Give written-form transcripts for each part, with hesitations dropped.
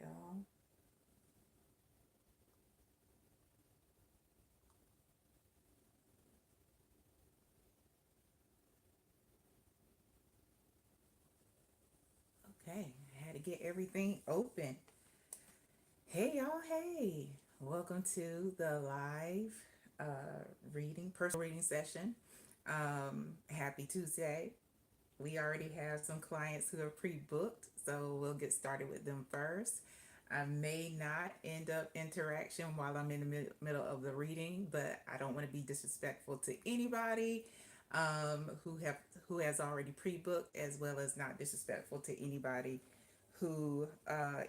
right, y'all. Okay, I had to get everything open. Hey, y'all. Hey, welcome to the live reading, personal reading session. Happy Tuesday. We already have some clients who are pre-booked, so we'll get started with them first. I may not end up interaction while I'm in the middle of the reading, but I don't want to be disrespectful to anybody who has already pre-booked, as well as not disrespectful to anybody who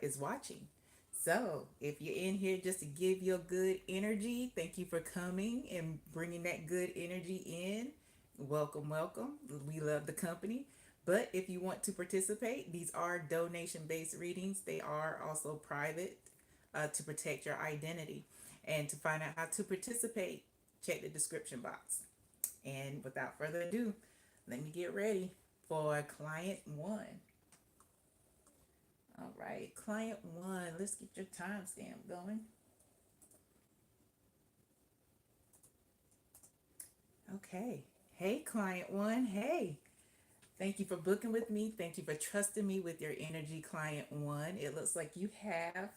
is watching. So, if you're in here just to give your good energy, thank you for coming and bringing that good energy in. Welcome, welcome. We love the company. But if you want to participate, these are donation based readings. They are also private to protect your identity. And to find out how to participate, check the description box. And without further ado, let me get ready for client one. All right, client one, let's get your timestamp going. Okay. Hey, client one. Hey, thank you for booking with me. Thank you for trusting me with your energy, client one. It looks like you have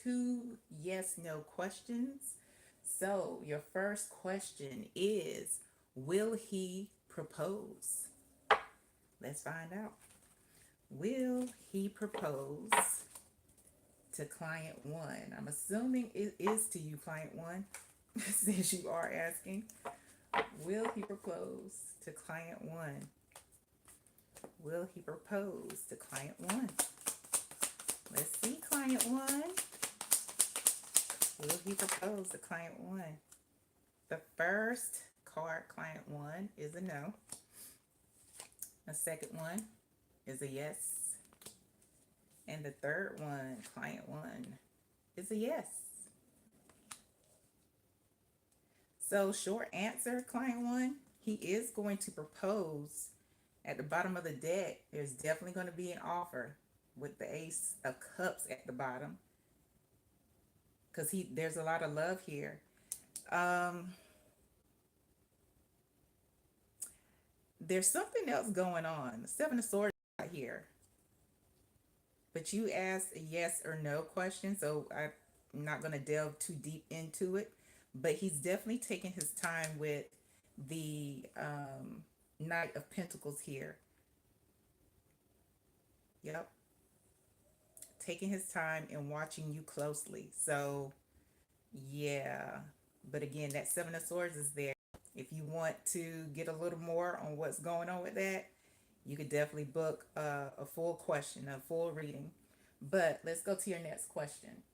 two yes no questions. So, your first question is, will he propose? Let's find out. Will he propose to client one? I'm assuming it is to you, client one, since you are asking. Will he propose to client one? Will he propose to client one? Let's see, client one. Will he propose to client one? The first card, client one, is a no. The second one is a yes. And the third one, client one, is a yes. So, short answer, client one, he is going to propose. At the bottom of the deck, there's definitely going to be an offer with the Ace of Cups at the bottom, because there's a lot of love here. Um, there's something else going on. The Seven of Swords right here, but you asked a yes or no question, so I'm not going to delve too deep into it. But he's definitely taking his time with the Knight of Pentacles here. Yep, taking his time and watching you closely. So, yeah. But again, that Seven of Swords is there. If you want to get a little more on what's going on with that, you could definitely book a full question, a full reading. But let's go to your next question.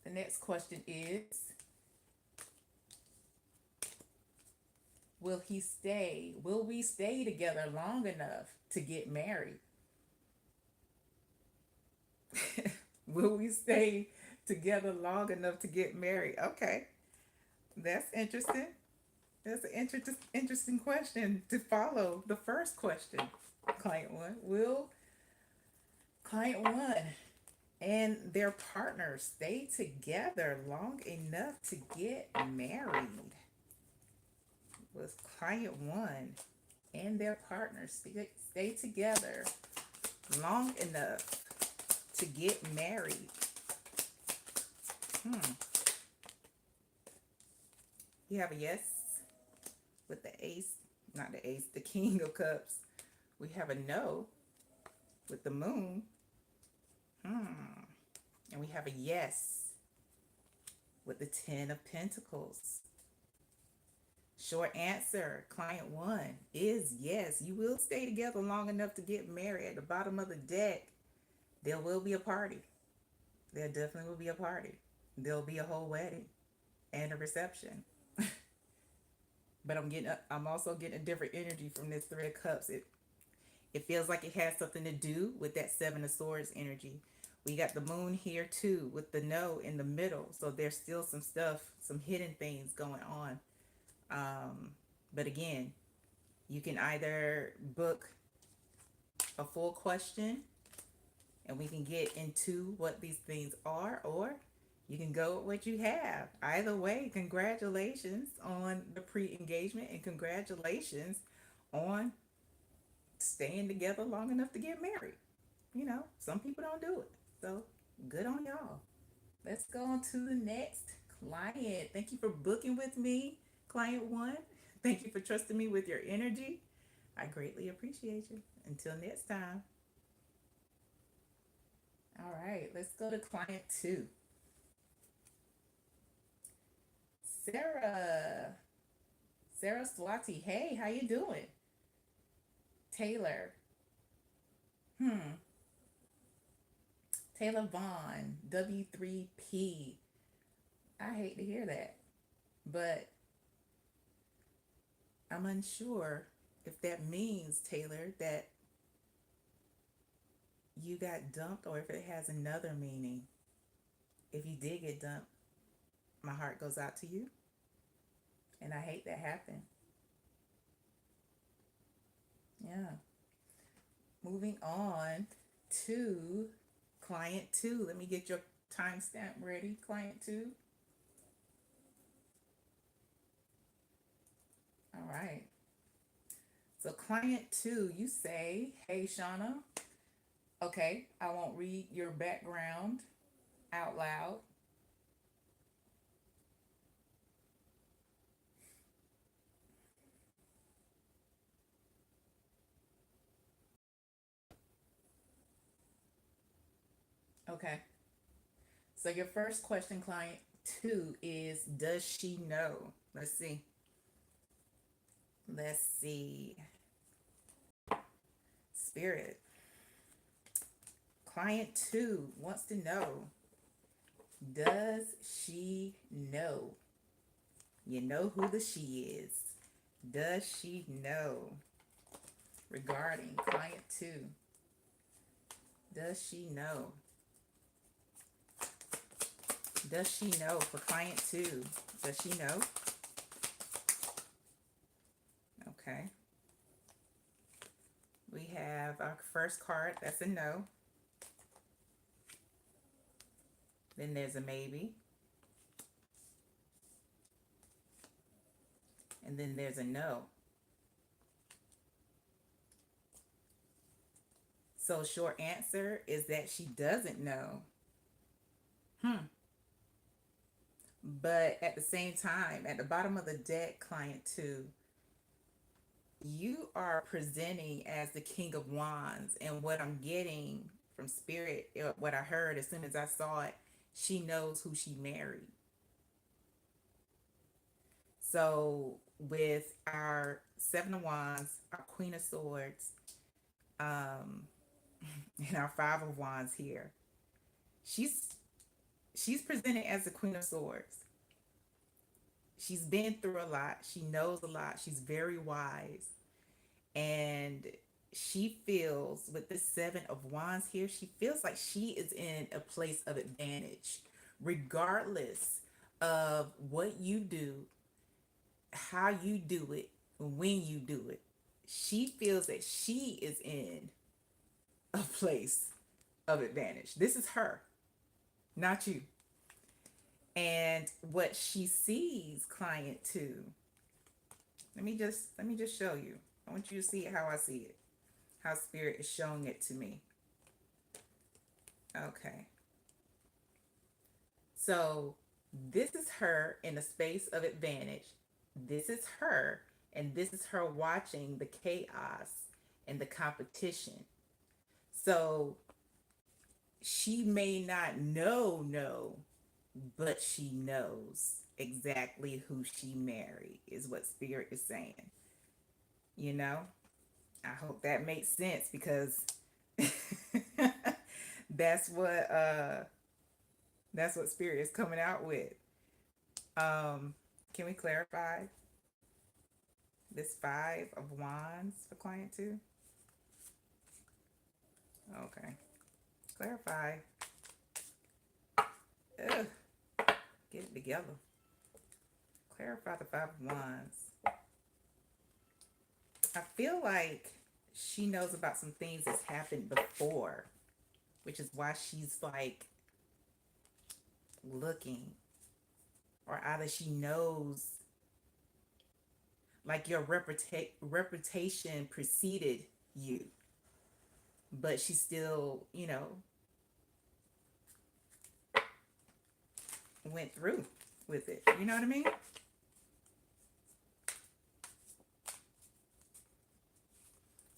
The next question is, will he stay? Will we stay together long enough to get married? Will we stay together long enough to get married? Okay, that's interesting. That's an interesting question to follow the first question. Client one, will client one and their partner stay together long enough to get married? Was client one and their partner stay together long enough to get married? You have a yes with the ace, not the ace, the King of Cups. We have a no with the Moon. And we have a yes with the Ten of Pentacles. Short answer, client one, is yes. You will stay together long enough to get married. At the bottom of the deck, there will be a party. There definitely will be a party. There'll be a whole wedding and a reception. But I'm also getting a different energy from this Three of Cups. It feels like it has something to do with that Seven of Swords energy. We got the Moon here too with the no in the middle. So there's still some stuff, some hidden things going on. But again, you can either book a full question and we can get into what these things are, or you can go with what you have. Either way, congratulations on the pre engagement and congratulations on staying together long enough to get married. You know, some people don't do it. So good on y'all. Let's go on to the next client. Thank you for booking with me, client one. Thank you for trusting me with your energy. I greatly appreciate you. Until next time. All right, let's go to client two. Sarah. Sarah Swati. Hey, how you doing? Taylor. Hmm. Taylor Vaughn. W3P. I hate to hear that, but I'm unsure if that means, Taylor, that you got dumped or if it has another meaning. If you did get dumped, my heart goes out to you, and I hate that happened. Yeah. Moving on to client two. Let me get your timestamp ready, client two. All right. So, client two, you say, hey, Shauna. Okay, I won't read your background out loud. Okay. So, your first question, client two, is does she know? Let's see. Let's see. Spirit. Client two wants to know, does she know? You know who the she is. Does she know regarding client two? Does she know? Does she know for client two? Does she know? Okay. We have our first card. That's a no. Then there's a maybe. And then there's a no. So short answer is that she doesn't know. Hmm. But at the same time, at the bottom of the deck, client two, you are presenting as the King of Wands. And what I'm getting from Spirit, what I heard as soon as I saw it, she knows who she married. So with our Seven of Wands, our Queen of Swords, um, and our Five of Wands here, she's she's presented as the Queen of Swords. She's been through a lot. She knows a lot. She's very wise. And she feels with the Seven of Wands here, she feels like she is in a place of advantage, regardless of what you do, how you do it, when you do it. She feels that she is in a place of advantage. This is her, not you. And what she sees, client two, let me just show you. I want you to see it how I see it, how spirit is showing it to me. Okay. So this is her in a space of advantage. This is her, and this is her watching the chaos and the competition. So she may not know, but she knows exactly who she married, is what spirit is saying. You know, I hope that makes sense because that's what uh that's what spirit is coming out with. Can we clarify this Five of Wands for client two? Okay. Clarify. Ugh, get it together. Clarify the Five of Wands. I feel like she knows about some things that's happened before which is why she's like looking, or either she knows like your reputation preceded you, but she still, went through with it. You know what I mean?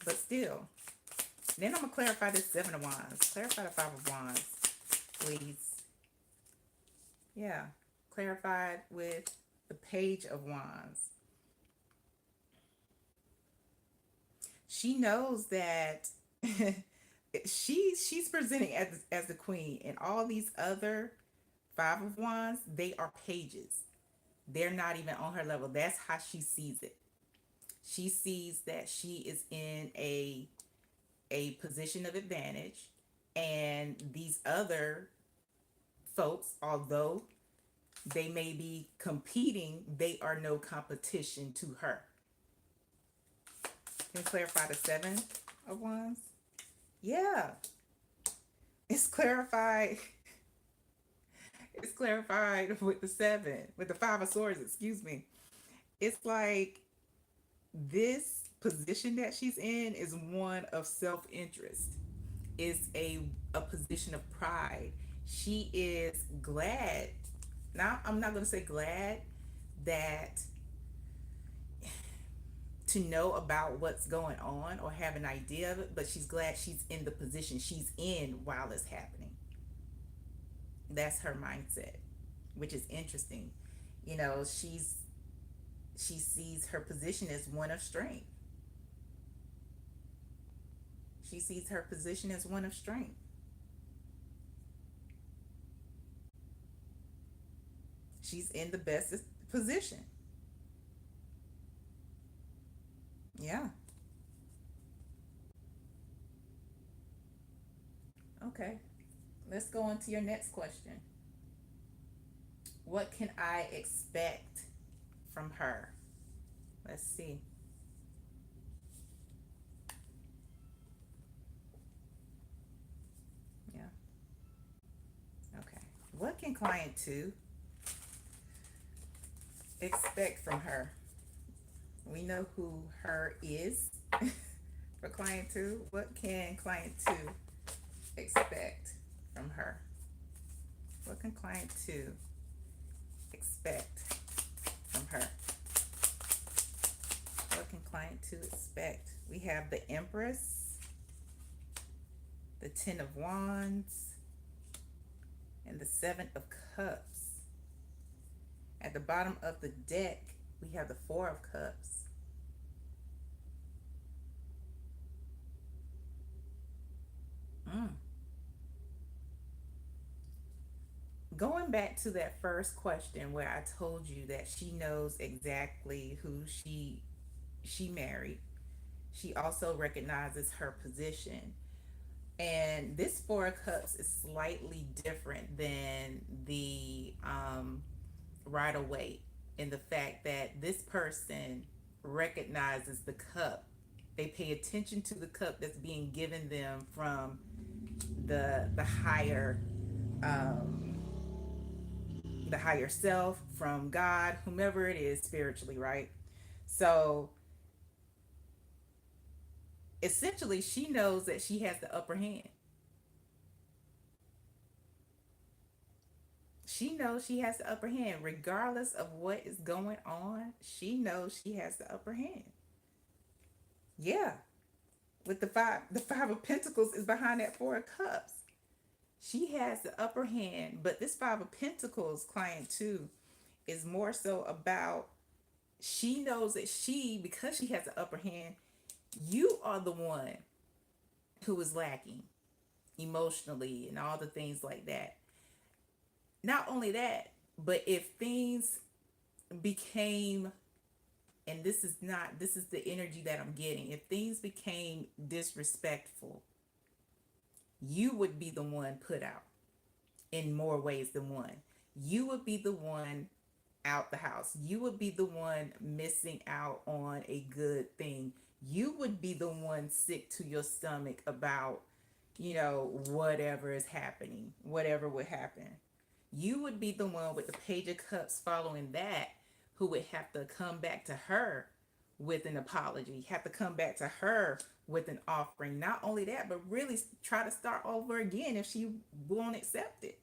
But still, then I'm gonna clarify this Seven of Wands. Clarify the Five of Wands, please. Yeah, clarified with the Page of Wands. She knows that she's presenting as the queen, and all these other Five of Wands, they are pages. They're not even on her level. That's how she sees it. She sees that she is in a position of advantage, and these other folks, although they may be competing, they are no competition to her. Can you clarify the Seven of Wands? Yeah, it's clarified. It's clarified with the seven, with the Five of Swords, excuse me. It's like this position that she's in is one of self-interest. Is a position of pride. She is glad. Now, I'm not going to say glad that to know about what's going on or have an idea of it, but she's glad she's in the position she's in while it's happening. That's her mindset, which is interesting. You know, she sees her position as one of strength. She sees her position as one of strength. She's in the best position. Yeah. Okay. Let's go on to your next question. What can I expect from her? Let's see. Yeah. Okay. What can client two expect from her? We know who her is for client two. What can client two expect from her? What can client two expect from her? What can client two expect? We have the Empress, the Ten of Wands, and the Seven of Cups. At the bottom of the deck, we have the Four of Cups. Mm. Going back to that first question where I told you that she knows exactly who she married. She also recognizes her position. And this Four of Cups is slightly different than the Rider Waite, in the fact that this person recognizes the cup. They pay attention to the cup that's being given them from the higher um, the higher self, from God, whomever it is spiritually, right? So essentially, she knows that she has the upper hand. She knows she has the upper hand regardless of what is going on. She knows she has the upper hand. Yeah, with the five of pentacles is behind that Four of Cups. She has the upper hand, but this Five of Pentacles client too is more so about, she knows that because she has the upper hand, you are the one who is lacking emotionally and all the things like that. Not only that, but if things became, and this is the energy that I'm getting, if things became disrespectful, you would be the one put out in more ways than one. You would be the one out the house. You would be the one missing out on a good thing. You would be the one sick to your stomach about whatever is happening, whatever would happen. You would be the one with the Page of Cups following that who would have to come back to her with an apology, have to come back to her with an offering. Not only that, but really try to start over again if she won't accept it.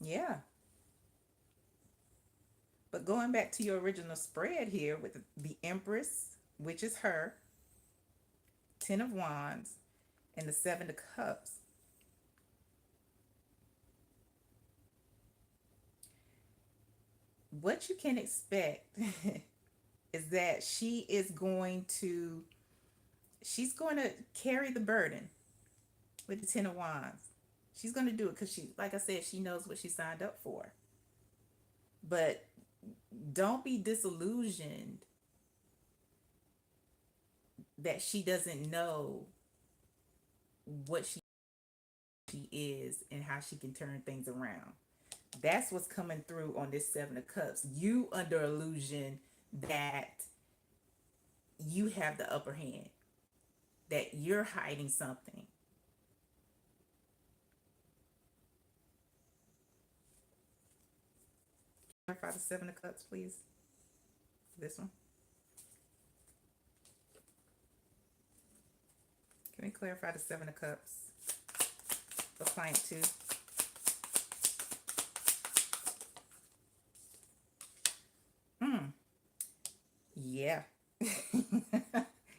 Yeah. But going back to your original spread here with the Empress, which is her, Ten of Wands, and the Seven of Cups, what you can expect is that she's going to carry the burden with the Ten of Wands. She's going to do it because she, like I said, she knows what she signed up for. But don't be disillusioned that she doesn't know what she is and how she can turn things around. That's what's coming through on this Seven of Cups. You under illusion that you have the upper hand, that you're hiding something. Clarify the Seven of Cups, please. This one. Can we clarify the Seven of Cups for client two? Yeah.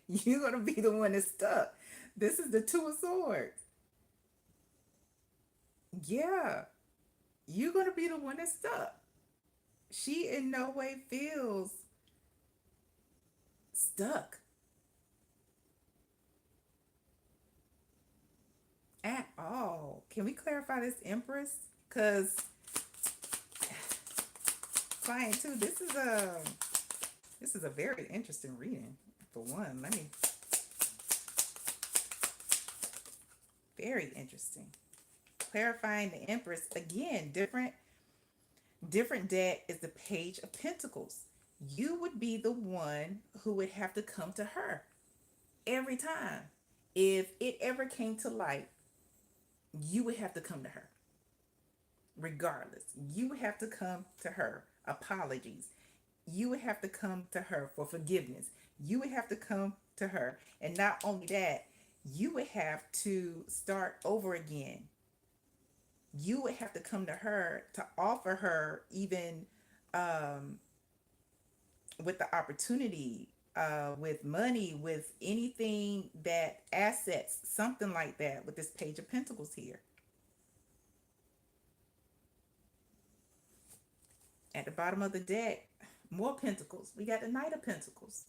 You're going to be the one that's stuck. This is the Two of Swords. Yeah. You're going to be the one that's stuck. She in no way feels stuck at all. Can we clarify this Empress? Because client two, this is a very interesting reading. For one, let me very interesting. Clarifying the Empress again, different deck is the Page of Pentacles. You would be the one who would have to come to her every time. If it ever came to light, you would have to come to her. Regardless, you would have to come to her. Apologies. You would have to come to her for forgiveness. You would have to come to her. And not only that, you would have to start over again. You would have to come to her to offer her even um, with the opportunity, with money, with anything that assets, something like that with this Page of Pentacles here. At the bottom of the deck, more Pentacles. We got the Knight of Pentacles.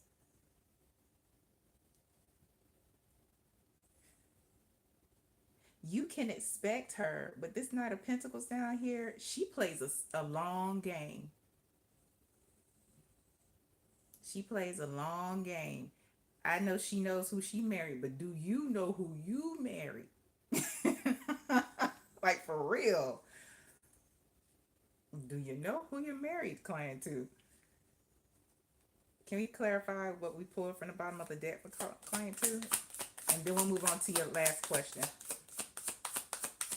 You can expect her, but this Knight of Pentacles down here, she plays a long game. She plays a long game. I know she knows who she married, but do you know who you married? Like for real. Do you know who you're married, client to? Can we clarify what we pulled from the bottom of the deck for client two? And then we'll move on to your last question.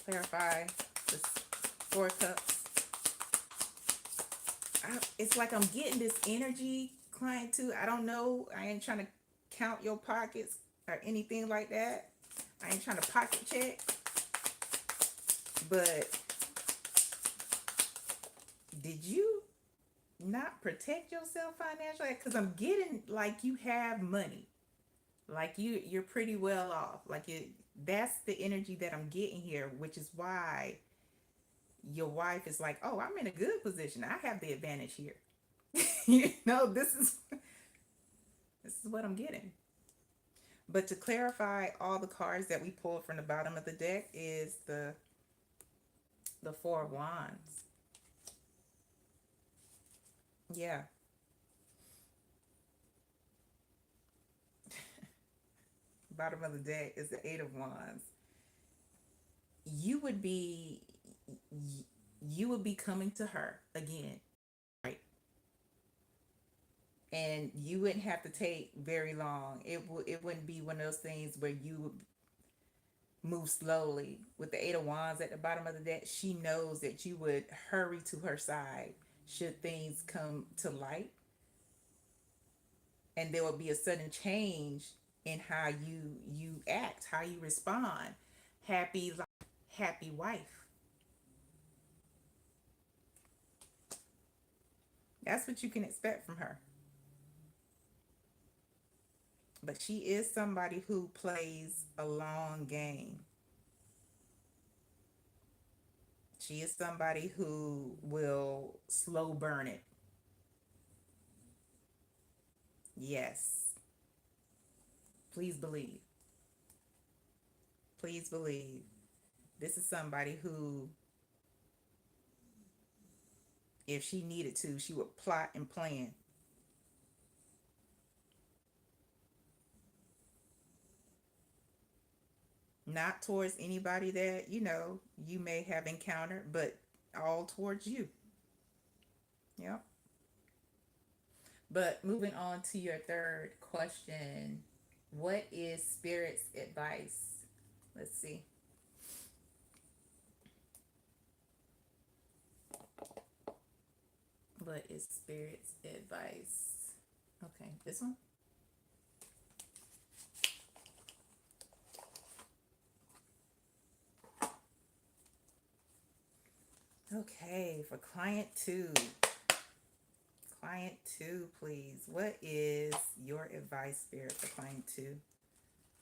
Clarify this Four of Cups. It's like I'm getting this energy, client two. I don't know. I ain't trying to count your pockets or anything like that. I ain't trying to pocket check. But did you not protect yourself financially? Because I'm getting like you have money, like you're pretty well off, like that's the energy that I'm getting here, which is why your wife is like, oh, I'm in a good position, I have the advantage here. This is what I'm getting. But to clarify, all the cards that we pulled from the bottom of the deck is the Four of Wands. Yeah. Bottom of the deck is the Eight of Wands. You would be you would be coming to her again, right? And you wouldn't have to take very long. It wouldn't be one of those things where you would move slowly. With the Eight of Wands at the bottom of the deck, she knows that you would hurry to her side should things come to light, and there will be a sudden change in how you act, how you respond. Happy life, happy wife. That's what you can expect from her. But she is somebody who plays a long game. She is somebody who will slow burn it. Yes. Please believe. Please believe. This is somebody who, if she needed to, she would plot and plan. Not towards anybody that, you may have encountered, but all towards you. Yep. But moving on to your third question, what is Spirit's advice? Let's see. What is Spirit's advice? Okay, this one. Okay, for client two. Client two, please. What is your advice, Spirit, for client two?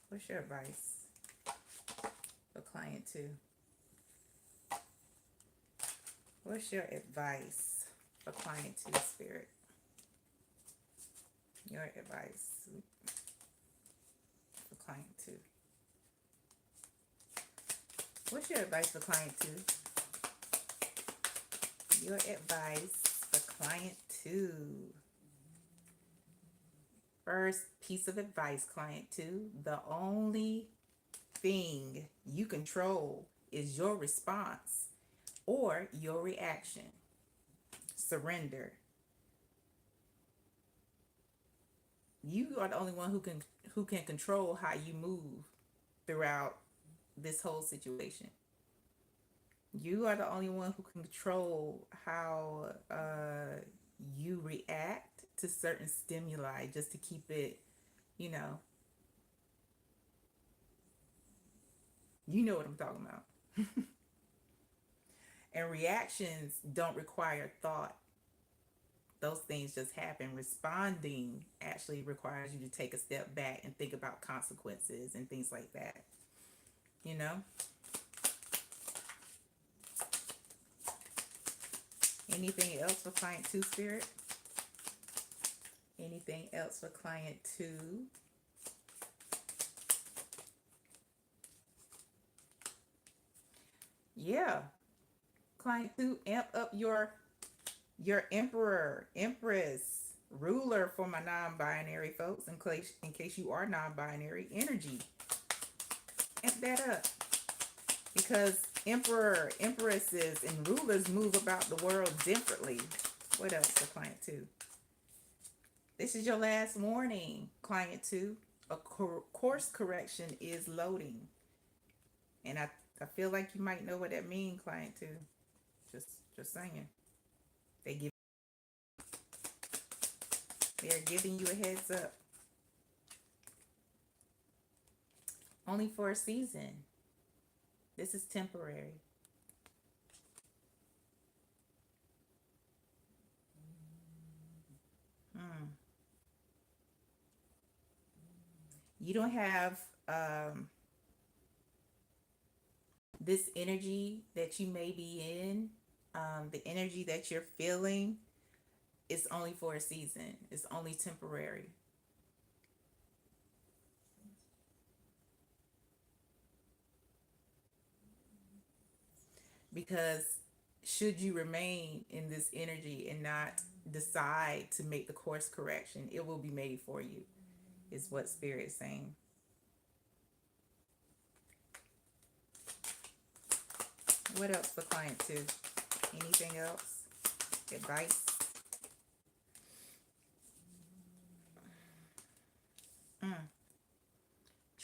What's your advice for client two? What's your advice for client two, Spirit? Your advice for client two. What's your advice for client two? Your advice for client two. First piece of advice, client two. The only thing you control is your response or your reaction. Surrender. You are the only one who can control how you move throughout this whole situation. You are the only one who can control how you react to certain stimuli, just to keep it, you know, you know what I'm talking about. And reactions don't require thought. Those things just happen. Responding actually requires you to take a step back and think about consequences and things like that. You know? Anything else for client two, Spirit? Anything else for client two? Yeah. Client two, amp up your emperor, empress, ruler for my non-binary folks, in case you are non-binary energy. Amp that up. Because emperor, empresses, and rulers move about the world differently. What else for client two? This is your last warning, client two. A course correction is loading. And I feel like you might know what that means, client two. Just saying. They are giving you a heads up. Only for a season. This is temporary. You don't have this energy that you may be in, the energy that you're feeling is only for a season. It's only temporary. Because should you remain in this energy and not decide to make the course correction, it will be made for you, is what Spirit is saying. What else for client two? Anything else? Advice?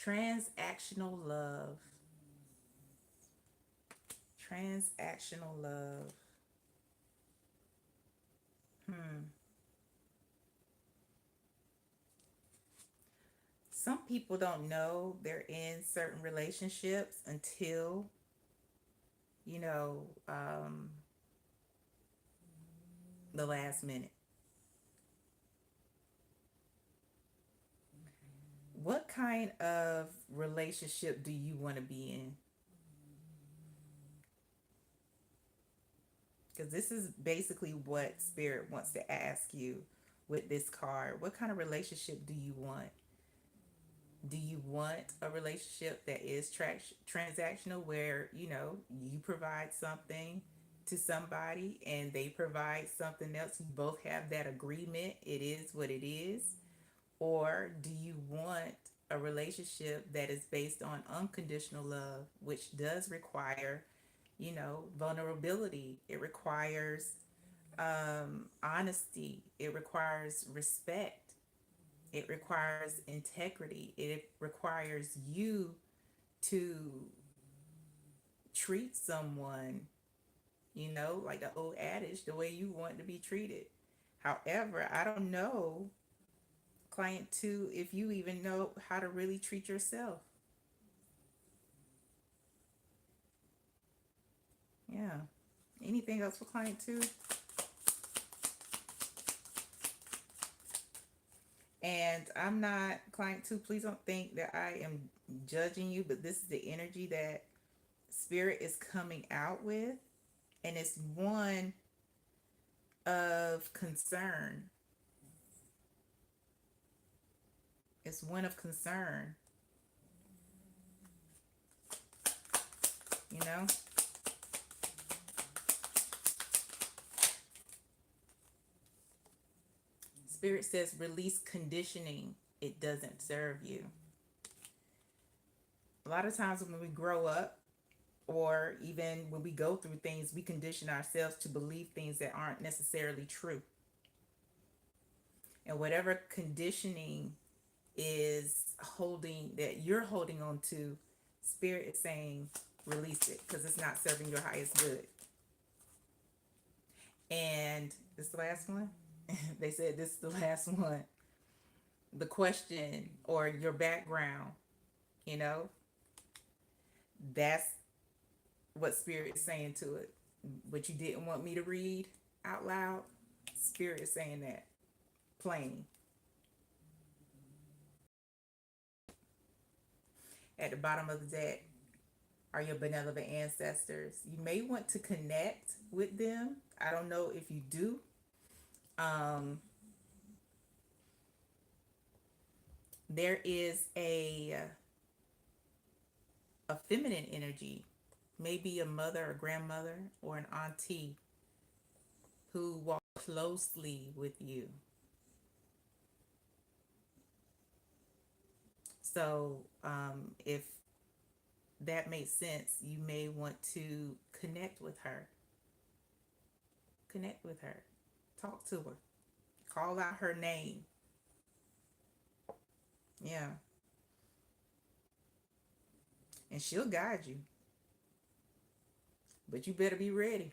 Transactional love. Transactional love. Hmm. Some people don't know they're in certain relationships until, you know, the last minute. What kind of relationship do you want to be in? Because this is basically what Spirit wants to ask you with this card. What kind of relationship do you want? Do you want a relationship that is transactional where, you provide something to somebody and they provide something else? You both have that agreement. It is what it is. Or do you want a relationship that is based on unconditional love, which does require, vulnerability? It requires honesty. It requires respect. It requires integrity. It requires you to treat someone, like the old adage, the way you want to be treated. However, I don't know, client two, if you even know how to really treat yourself. Yeah. Anything else for client two? And I'm not, client two, please don't think that I am judging you, but this is the energy that Spirit is coming out with. And it's one of concern. It's one of concern, you know? Spirit says release conditioning. It doesn't serve you. A lot of times when we grow up, or even when we go through things, we condition ourselves to believe things that aren't necessarily true. And whatever conditioning is holding, that you're holding on to, Spirit is saying release it because it's not serving your highest good. And this is the last one. They said this is the last one. The question or your background, you know, that's what Spirit is saying to it. What you didn't want me to read out loud, Spirit is saying that plain. At the bottom of the deck are your benevolent ancestors. You may want to connect with them. I don't know if you do. Um, there is a feminine energy, maybe a mother, a grandmother, or an auntie who walk closely with you. So, if that makes sense, you may want to connect with her. Connect with her. Talk to her. Call out her name. Yeah. And she'll guide you. But you better be ready.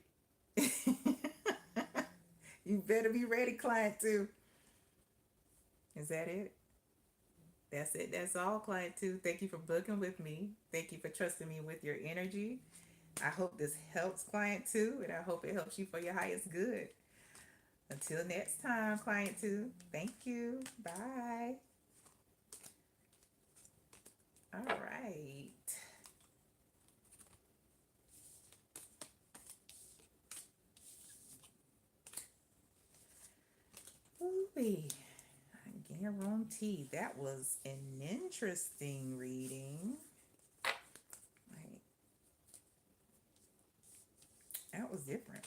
You better be ready, client two. Is that it? That's it. That's all, client two. Thank you for booking with me. Thank you for trusting me with your energy. I hope this helps, client two, and I hope it helps you for your highest good. Until next time, client two. Thank you. Bye. All right. Ooh, I guarantee that was an interesting reading. Like, that was different.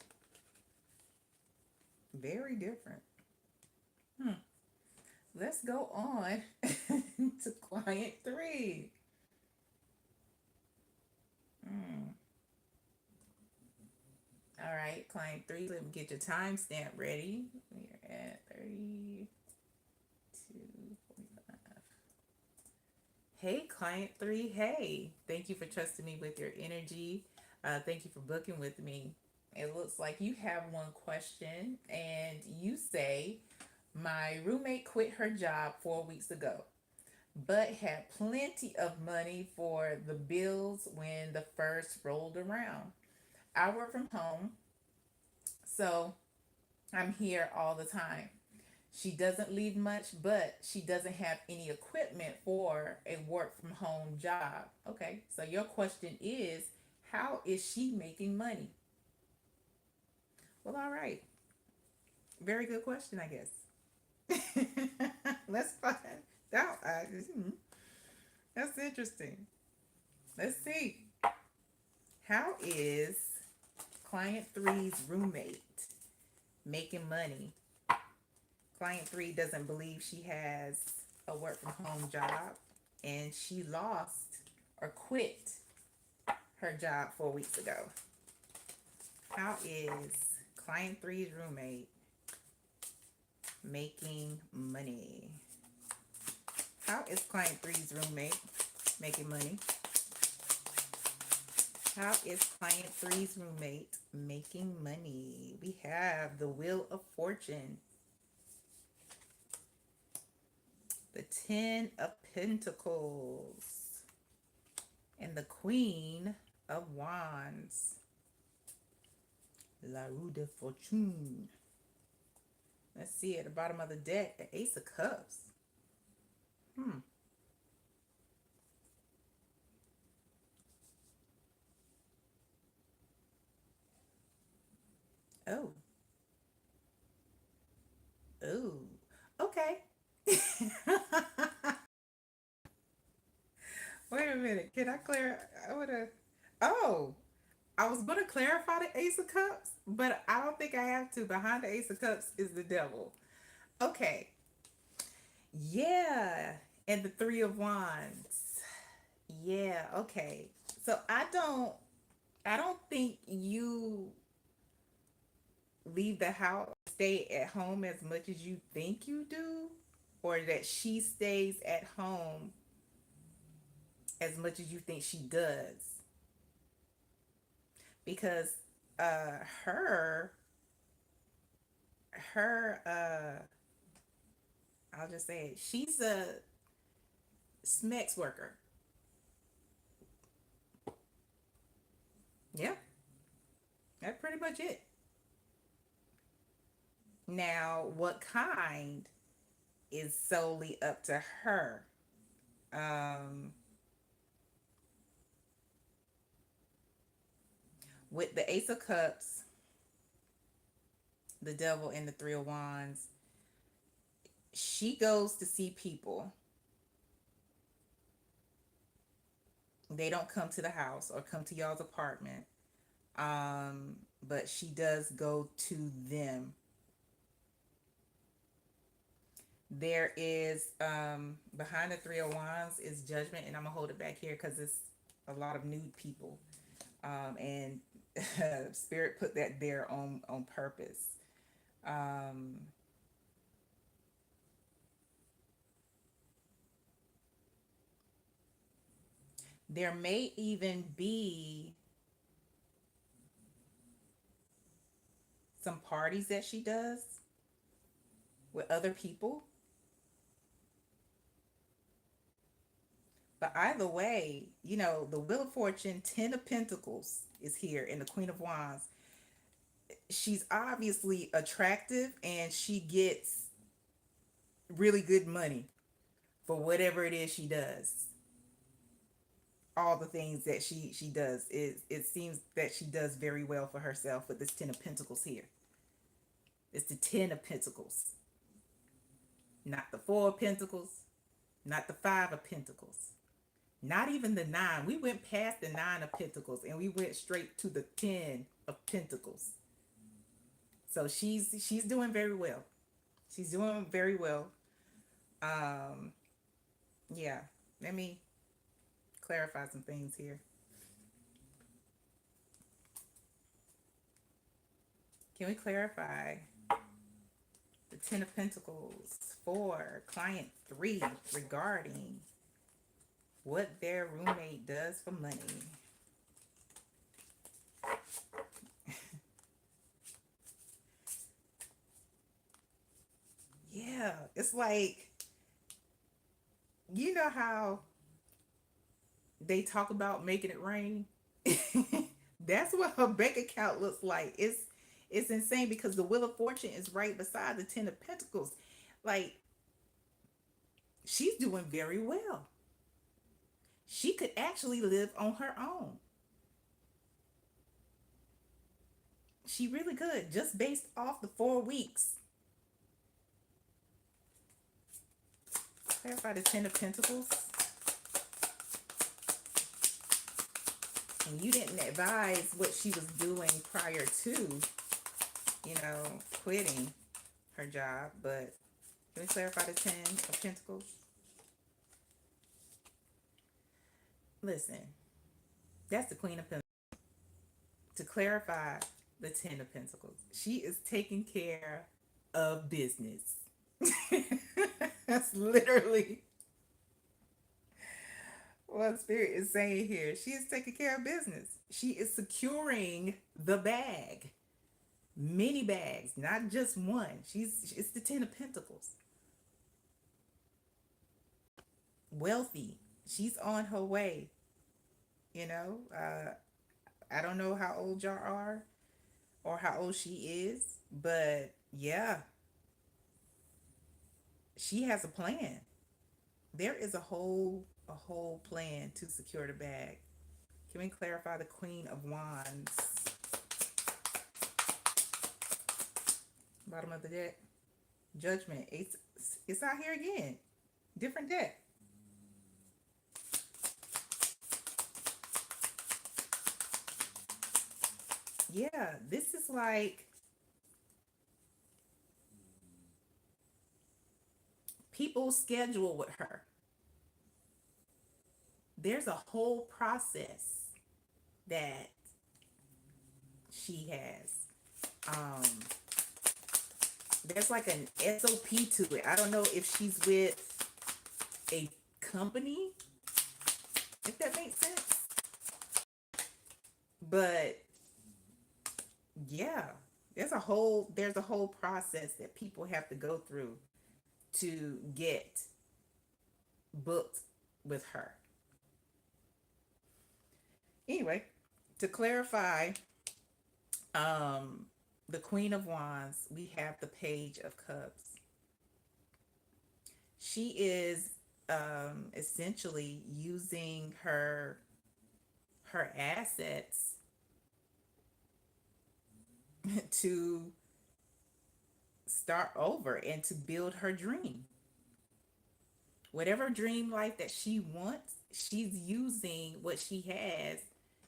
Very different. Hmm. Let's go on to client three. Hmm. All right, client three, let me get your timestamp ready. We're at 32:45. Hey, client three. Hey, thank you for trusting me with your energy. Thank you for booking with me. It looks like you have one question, and you say, my roommate quit her job 4 weeks ago, but had plenty of money for the bills when the first rolled around. I work from home, so I'm here all the time. She doesn't leave much, but she doesn't have any equipment for a work from home job. Okay, so your question is, how is she making money? Well, all right. Very good question, I guess. Let's find out. That's interesting. Let's see. How is client three's roommate making money? Client three doesn't believe she has a work from home job, and she lost or quit her job 4 weeks ago. How is client three's roommate making money? How is client three's roommate making money? How is client three's roommate making money? We have the Wheel of Fortune, the Ten of Pentacles, and the Queen of Wands. La Roue de Fortune. Let's see at the bottom of the deck, the Ace of Cups. Hmm. Oh. Oh. Okay. Wait a minute. Can I clear? I would have. Oh, I was going to clarify the Ace of Cups, but I don't think I have to. Behind the Ace of Cups is the devil. Okay. Yeah. And the Three of Wands. Yeah. Okay. So I don't think you leave the house, stay at home as much as you think you do, or that she stays at home as much as you think she does. Because uh her her I'll just say it, she's a SMEX worker. Yeah, that's pretty much it. Now, what kind is solely up to her. Um, with the Ace of Cups, the Devil, and the Three of Wands, she goes to see people. They don't come to the house or come to y'all's apartment. But she does go to them. There is behind the Three of Wands is Judgment, and I'm gonna hold it back here because it's a lot of nude people. And Spirit put that there on purpose. Um, there may even be some parties that she does with other people. But either way, the Wheel of Fortune, Ten of Pentacles is here, and the Queen of Wands. She's obviously attractive, and she gets really good money for whatever it is she does. All the things that she does, it seems that she does very well for herself with this Ten of Pentacles here. It's the Ten of Pentacles, not the Four of Pentacles, not the Five of Pentacles, not even the Nine. We went past the Nine of Pentacles and we went straight to the Ten of Pentacles. So she's doing very well. She's doing very well. Um, yeah. Let me clarify some things here. Can we clarify the Ten of Pentacles for client three regarding What their roommate does for money. Yeah, it's like, you know how they talk about making it rain? That's what her bank account looks like. It's insane because the Wheel of Fortune is right beside the Ten of Pentacles. Like, she's doing very well. She could actually live on her own. She really could, just based off the 4 weeks. Clarify the Ten of Pentacles. And you didn't advise what she was doing prior to, you know, quitting her job, but can we clarify the Ten of Pentacles? Listen, that's the Queen of Pentacles. To clarify the Ten of Pentacles, she is taking care of business. That's literally what Spirit is saying here. She is taking care of business. She is securing the bag. Many bags, not just one. It's the Ten of Pentacles. Wealthy. She's on her way. You know, I don't know how old y'all are or how old she is, but yeah, she has a plan. There is a whole plan to secure the bag. Can we clarify the Queen of Wands? Bottom of the deck. Judgment. It's out here again. Different deck. Yeah, this is like people's schedule with her. There's a whole process that she has. There's like an SOP to it. I don't know if she's with a company, if that makes sense. But yeah, there's a whole process that people have to go through to get booked with her. Anyway, to clarify, um the Queen of Wands, we have the Page of Cups. She is essentially using her assets to start over and to build her dream. Whatever dream life that she wants, she's using what she has,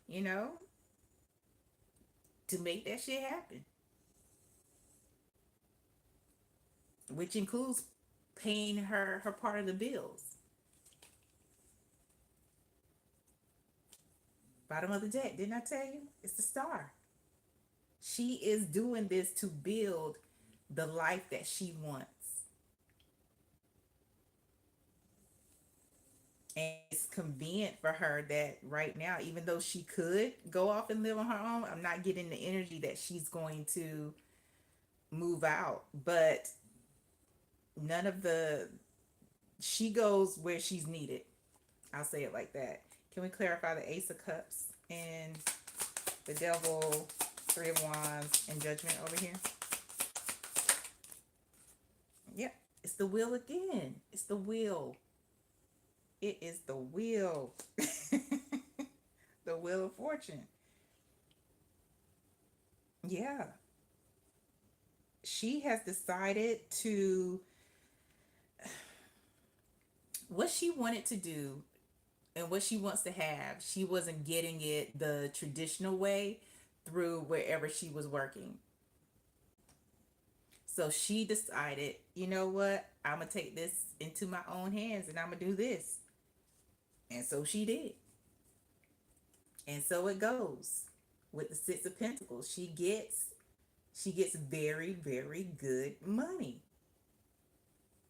you know, to make that shit happen, which includes paying her part of the bills. Bottom of the deck, didn't I tell you? It's the Star. She is doing this to build the life that she wants. And it's convenient for her that right now, even though she could go off and live on her own, I'm not getting the energy that she's going to move out. But none of the, she goes where she's needed. I'll say it like that. Can we clarify the Ace of Cups and the Devil, Three of Wands, and Judgment over here? Yep, it's the wheel again. It's the wheel. It is the wheel. The Wheel of Fortune. Yeah. She has decided to, what she wanted to do and what she wants to have, she wasn't getting it the traditional way through wherever she was working. So she decided, you know what? I'm going to take this into my own hands and I'm going to do this. And so she did. And so it goes with the Six of Pentacles. She gets very, very good money.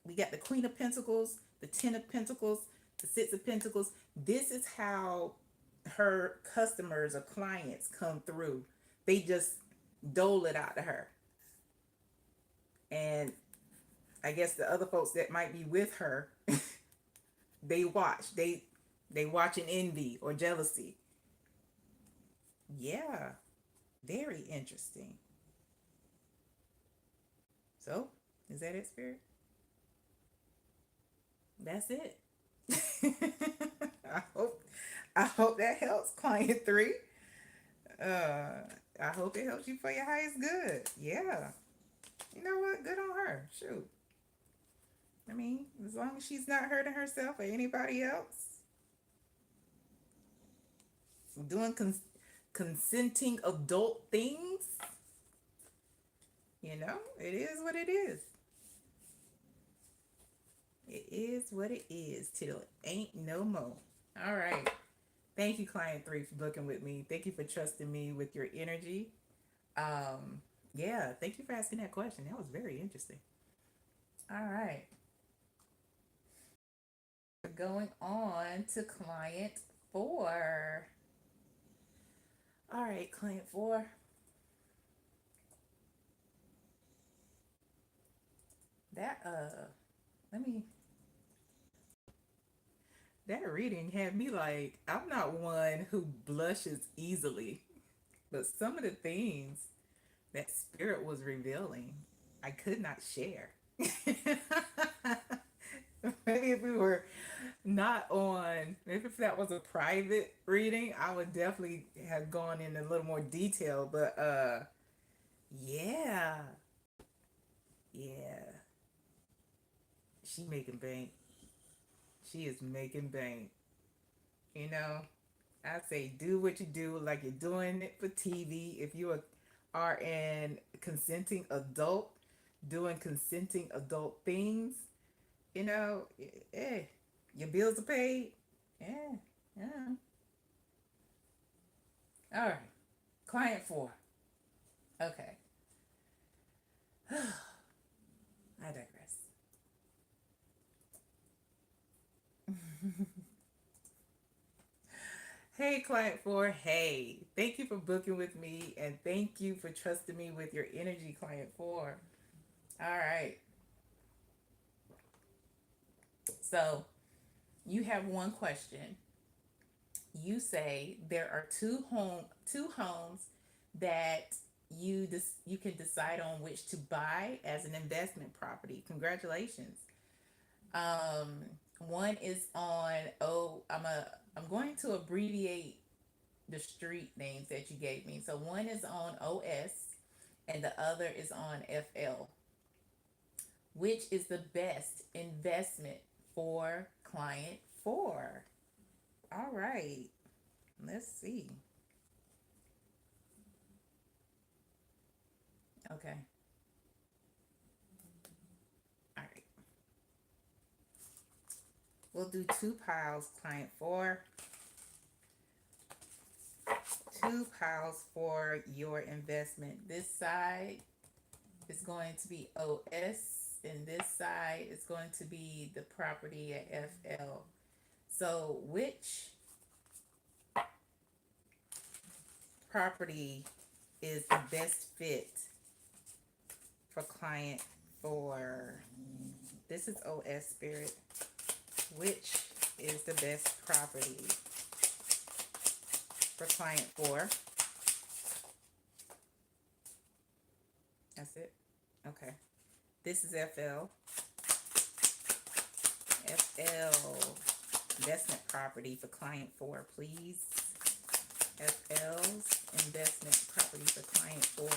We got the Queen of Pentacles, the Ten of Pentacles, the Six of Pentacles. This is how her customers or clients come through. They just dole it out to her. And I guess the other folks that might be with her, they watch. They watch in envy or jealousy. Yeah, very interesting. So, is that it, Spirit? That's it. I hope I hope that helps, client three. Uh, I hope it helps you for your highest good. Yeah. You know what? Good on her. Shoot. I mean, as long as she's not hurting herself or anybody else, doing consenting adult things, it is what it is. It is what it is till it ain't no more. All right. Thank you, client three, for booking with me. Thank you for trusting me with your energy. Um, yeah, thank you for asking that question. That was very interesting. All right. We're going on to client four. All right, client four. That let me that reading had me like, I'm not one who blushes easily, but some of the things that spirit was revealing, I could not share. Maybe if we were not on, maybe if that was a private reading, I would definitely have gone in a little more detail. But yeah, yeah, she making bank. She is making bank. You know, I say do what you do like you're doing it for TV. If you are an consenting adult doing consenting adult things, you know, eh, your bills are paid. Yeah, yeah. All right. Client four. Okay. I digress. Hey, client four. Hey, thank you for booking with me and thank you for trusting me with your energy, client four. All right. So you have one question. You say there are two homes that you can decide on which to buy as an investment property. Congratulations. Um, One is on I'm going to abbreviate the street names that you gave me. So one is on OS and the other is on FL. Which is the best investment for client four? All right, let's see. Okay, all right. We'll do two piles, client four. Two piles for your investment. This side is going to be OS, and this side is going to be the property at FL. So, which property is the best fit for client four? This is OS spirit. Which is the best property for client four? That's it. Okay. This is FL. FL investment property for client four, please. FL's investment property for client four.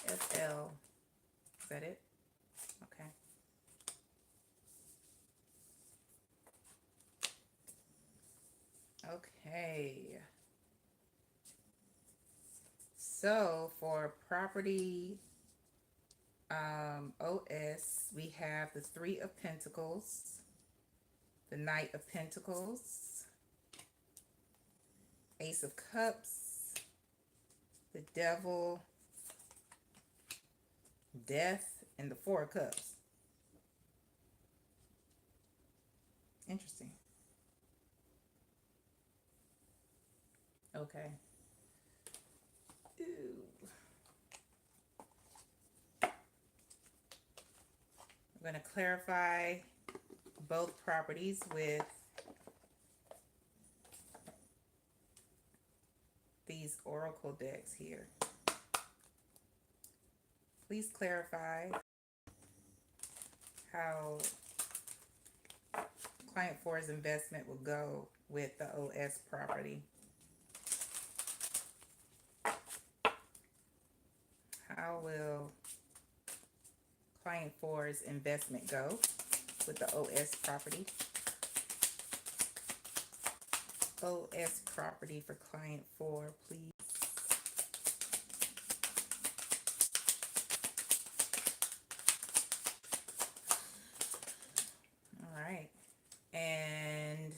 FL. Is that it? Okay. Okay. So for property OS, we have the Three of Pentacles, the Knight of Pentacles, Ace of Cups, the Devil, Death, and the Four of Cups. Interesting. Okay. Ooh. I'm going to clarify both properties with these oracle decks here. Please clarify how client four's investment will go with the OS property. How will client four's investment go with the OS property? OS property for client four, please. All right. And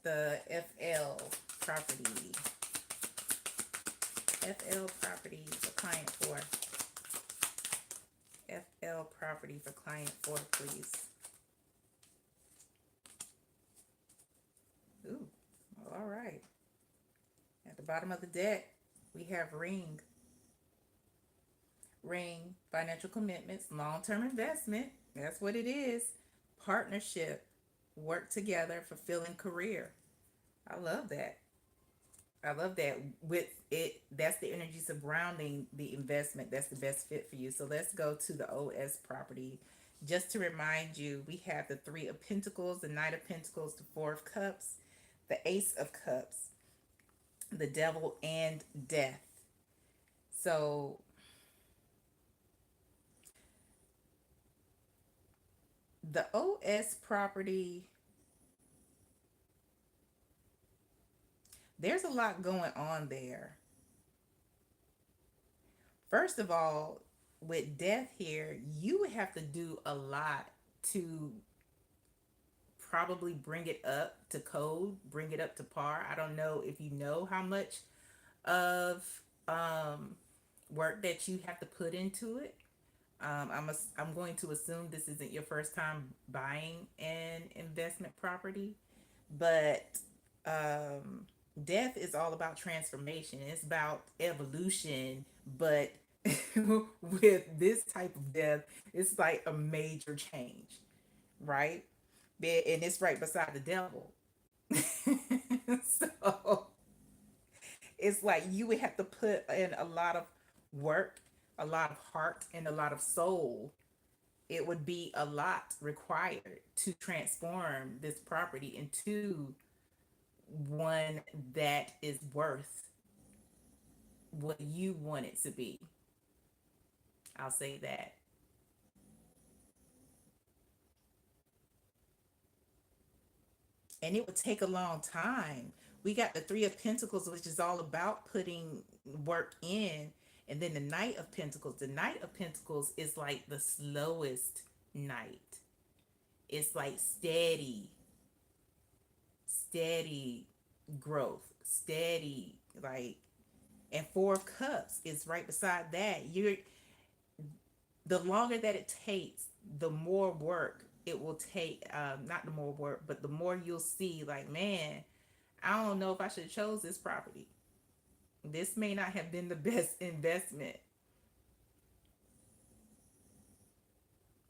the FL property. FL property for client four. FL property for client four, please. Ooh, all right. At the bottom of the deck, we have ring. Ring, financial commitments, long-term investment. That's what it is. Partnership, work together, fulfilling career. I love that. I love that. With it, that's the energy surrounding the investment. That's the best fit for you. So let's go to the OS property. Just to remind you, we have the Three of Pentacles, the Knight of Pentacles, the Four of Cups, the Ace of Cups, the Devil, and Death. So the OS property, there's a lot going on there. First of all, with death here, you would have to do a lot to probably bring it up to code, bring it up to par. I don't know if you know how much of um, work that you have to put into it. I'm going to assume this isn't your first time buying an investment property, but um, death is all about transformation. It's about evolution, but with this type of death, it's like a major change, right? And it's right beside the devil. So it's like you would have to put in a lot of work, a lot of heart, and a lot of soul. It would be a lot required to transform this property into one that is worth what you want it to be. I'll say that. And it would take a long time. We got the Three of Pentacles, which is all about putting work in. And then the Knight of Pentacles. The Knight of Pentacles is like the slowest knight. It's like steady growth, steady, like, and Four of Cups is right beside that. You're the longer that it takes, the more work it will take. Not the more work, but the more you'll see, like, man, I don't know if I should have chose this property. This may not have been the best investment.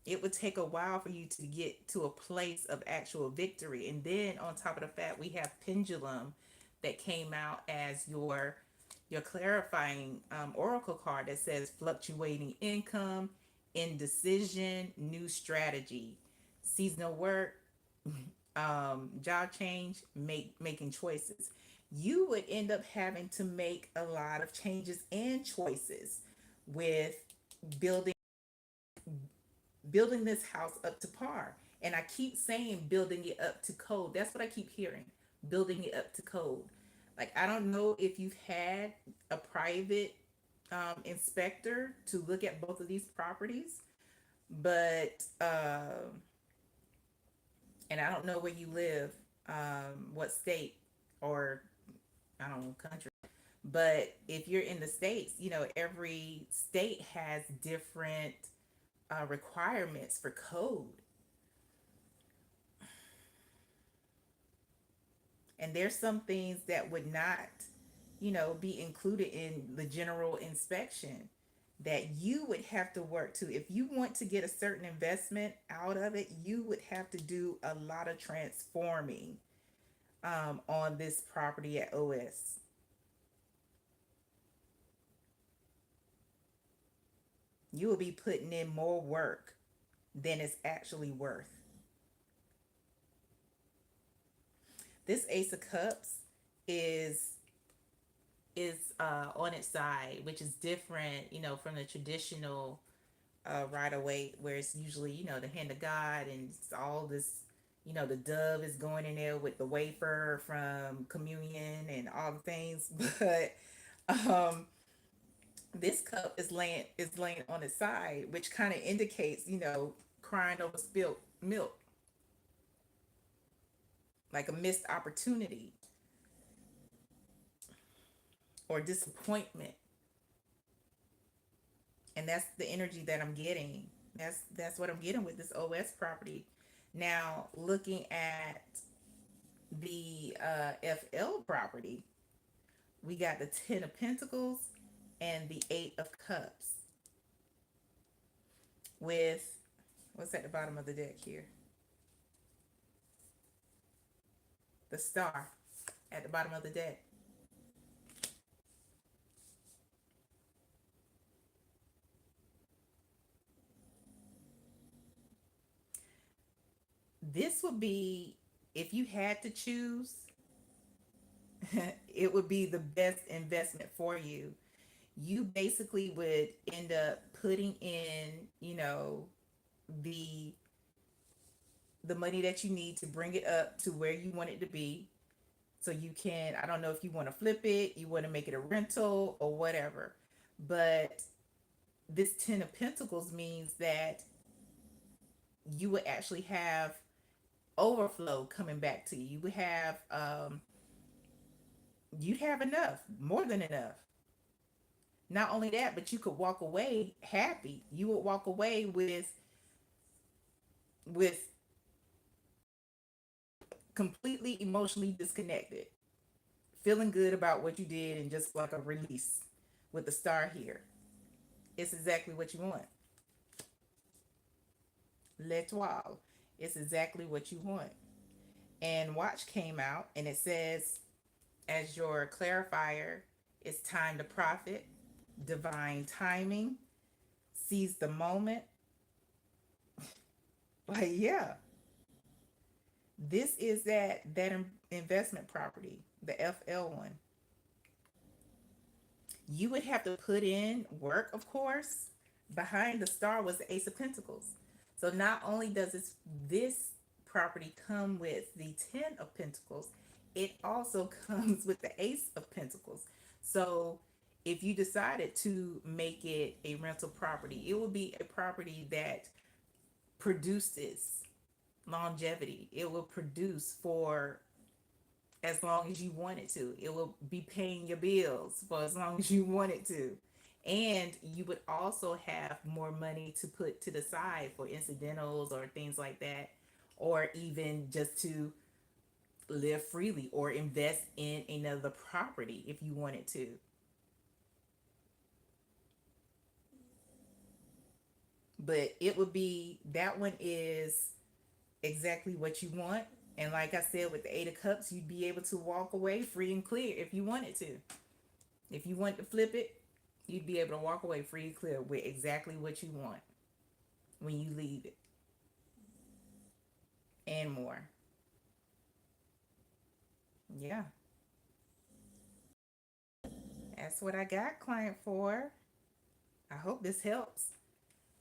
It would take a while for you to get to a place of actual victory. And then on top of the fact, we have Pendulum that came out as your clarifying oracle card that says fluctuating income, indecision, new strategy, seasonal work, job change, making choices. You would end up having to make a lot of changes and choices with building building this house up to par. And I keep saying building it up to code. That's what I keep hearing. Building it up to code. Like, I don't know if you've had a private inspector to look at both of these properties, but and I don't know where you live, what state, or I don't know, country. But if you're in the states, every state has different requirements for code. And there's some things that would not, be included in the general inspection that you would have to work to. If you want to get a certain investment out of it, you would have to do a lot of transforming on this property at OS. You will be putting in more work than it's actually worth. This Ace of Cups is on its side, which is different, from the traditional right away, where it's usually, the hand of God, and it's all this, the dove is going in there with the wafer from communion and all the things. But um, this cup is laying on its side, which kind of indicates, crying over spilled milk, like a missed opportunity or disappointment. And that's the energy that I'm getting. That's what I'm getting with this OS property. Now, looking at the FL property, we got the 10 of Pentacles and the 8 of Cups with what's at the bottom of the deck here? The Star at the bottom of the deck. This would be, if you had to choose, it would be the best investment for you. You basically would end up putting in, the the money that you need to bring it up to where you want it to be. So you can, I don't know if you want to flip it, you want to make it a rental or whatever. But this 10 of Pentacles means that you would actually have overflow coming back to you. You'd have enough, more than enough. Not only that, but you could walk away happy. You would walk away with completely emotionally disconnected, feeling good about what you did, and just like a release with the Star here. It's exactly what you want. L'Etoile. It's exactly what you want. And Watch came out, and it says, as your clarifier, it's time to profit, divine timing, seize the moment. Like, yeah, this is that investment property, the FL one. You would have to put in work, of course. Behind the Star was the Ace of Pentacles. So not only does this property come with the 10 of Pentacles, it also comes with the Ace of Pentacles. So if you decided to make it a rental property, it will be a property that produces longevity. It will produce for as long as you want it to. It will be paying your bills for as long as you want it to. And you would also have more money to put to the side for incidentals or things like that, or even just to live freely or invest in another property if you wanted to. But it would be, that one is exactly what you want. And like I said, with the 8 of Cups, you'd be able to walk away free and clear if you wanted to. If you want to flip it, you'd be able to walk away free and clear with exactly what you want when you leave it, and more. Yeah, that's what I got, client, for. I hope this helps,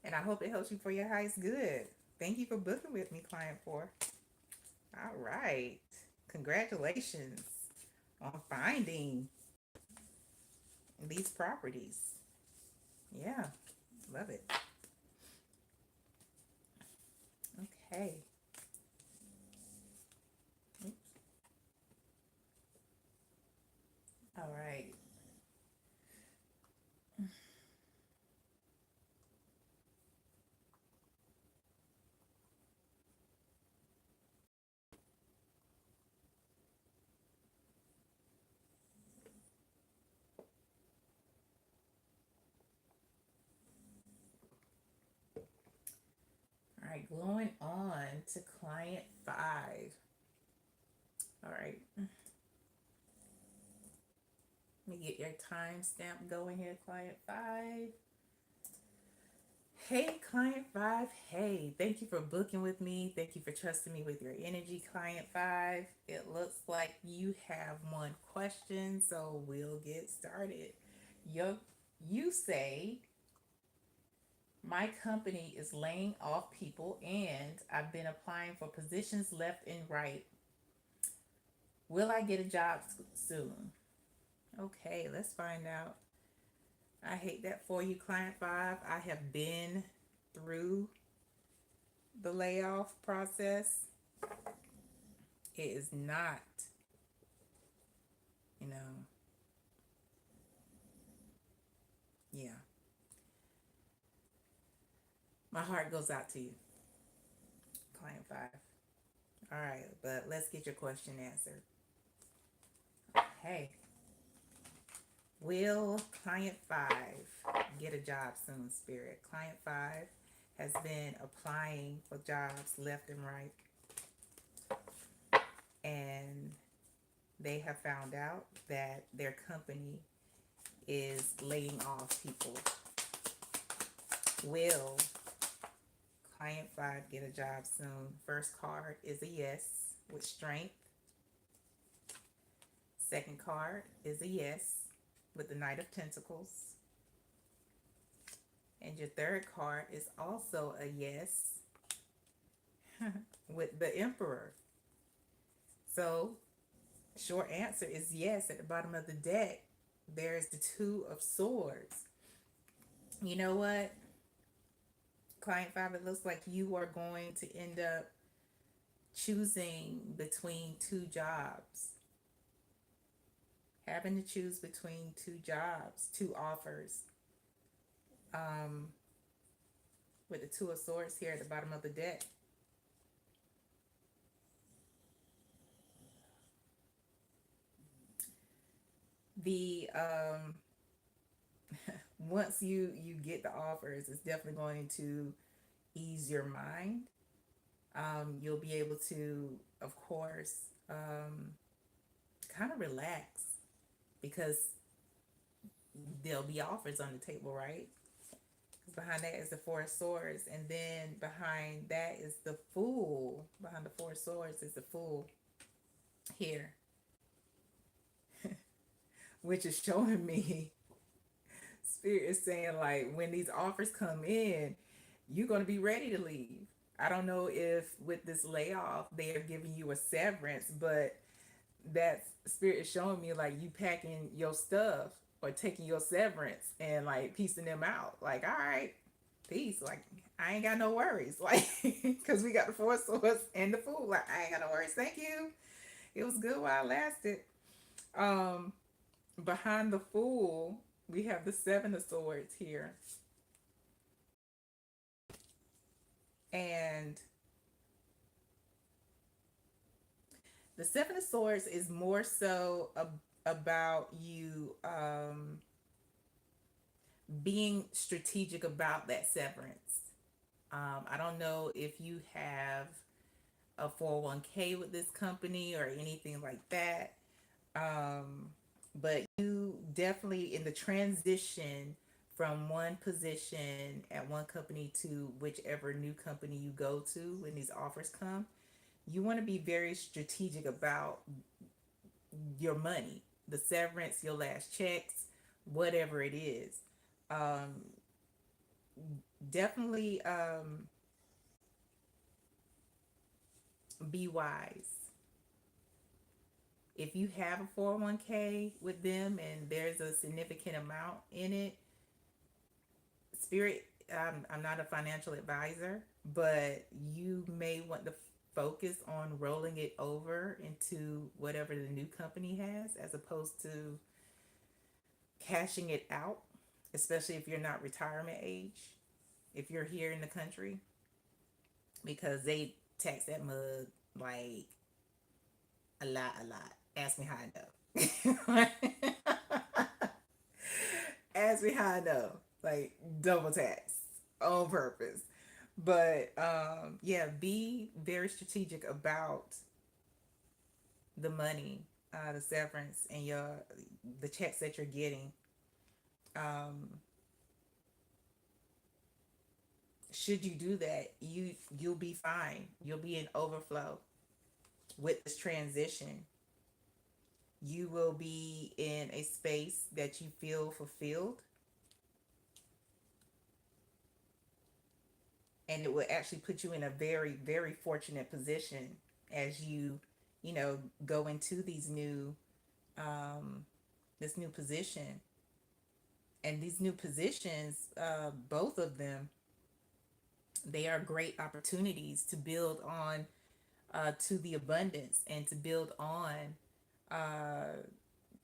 and I hope it helps you for your highest good. Thank you for booking with me, client, for. All right. Congratulations on finding these properties. Yeah, love it. Okay. All right. right, going on to client five. All right, let me get your timestamp going here, client five. Hey, client five. Hey, thank you for booking with me. Thank you for trusting me with your energy, client five. It looks like you have one question, so we'll get started. Yo, you say, my company is laying off people and I've been applying for positions left and right. Will I get a job soon? Okay, let's find out. I hate that for you, client five. I have been through the layoff process. It is not, you know, yeah. My heart goes out to you, client five. All right, but let's get your question answered. Hey, will client five get a job soon, Spirit? Client five has been applying for jobs left and right, and they have found out that their company is laying off people. Will client five get a job soon? First card is a yes with strength. Second card is a yes with the Knight of Pentacles. And your third card is also a yes with the Emperor. So, short answer is yes. At the bottom of the deck, there's the Two of Swords. You know what, client five, it looks like you are going to end up choosing between two jobs. Having to choose between two jobs, two offers. Um, with the Two of Swords here at the bottom of the deck. The once you get the offers, it's definitely going to ease your mind. You'll be able to, of course, kind of relax because there'll be offers on the table, right? Behind that is the Four of Swords, and then behind that is the Fool. Behind the Four of Swords is the Fool here, which is showing me Spirit is saying, like, when these offers come in, you're going to be ready to leave. I don't know if with this layoff they are giving you a severance, but that Spirit is showing me like you packing your stuff or taking your severance and like piecing them out. Like, all right, peace. Like, I ain't got no worries. Like, because we got the Four Swords and the Fool. Like, I ain't got no worries. Thank you. It was good while it lasted. Um, behind the Fool, we have the Seven of Swords here. And the Seven of Swords is more so about you being strategic about that severance. I don't know if you have a 401k with this company or anything like that. But you definitely in the transition from one position at one company to whichever new company you go to when these offers come, you want to be very strategic about your money, the severance, your last checks, whatever it is. Um, definitely be wise. If you have a 401k with them and there's a significant amount in it, Spirit, I'm not a financial advisor, but you may want to focus on rolling it over into whatever the new company has as opposed to cashing it out, especially if you're not retirement age, if you're here in the country, because they tax that mug like a lot, a lot. Ask me how I know. Ask me how I know. Like double tax on purpose. But yeah, be very strategic about the money, the severance, and the checks that you're getting. Um, should you do that, you'll be fine. You'll be in overflow with this transition. You will be in a space that you feel fulfilled, and it will actually put you in a very, very fortunate position as you know, go into um, this new position. And these new positions, both of them, they are great opportunities to build on, to the abundance, and to build on, uh,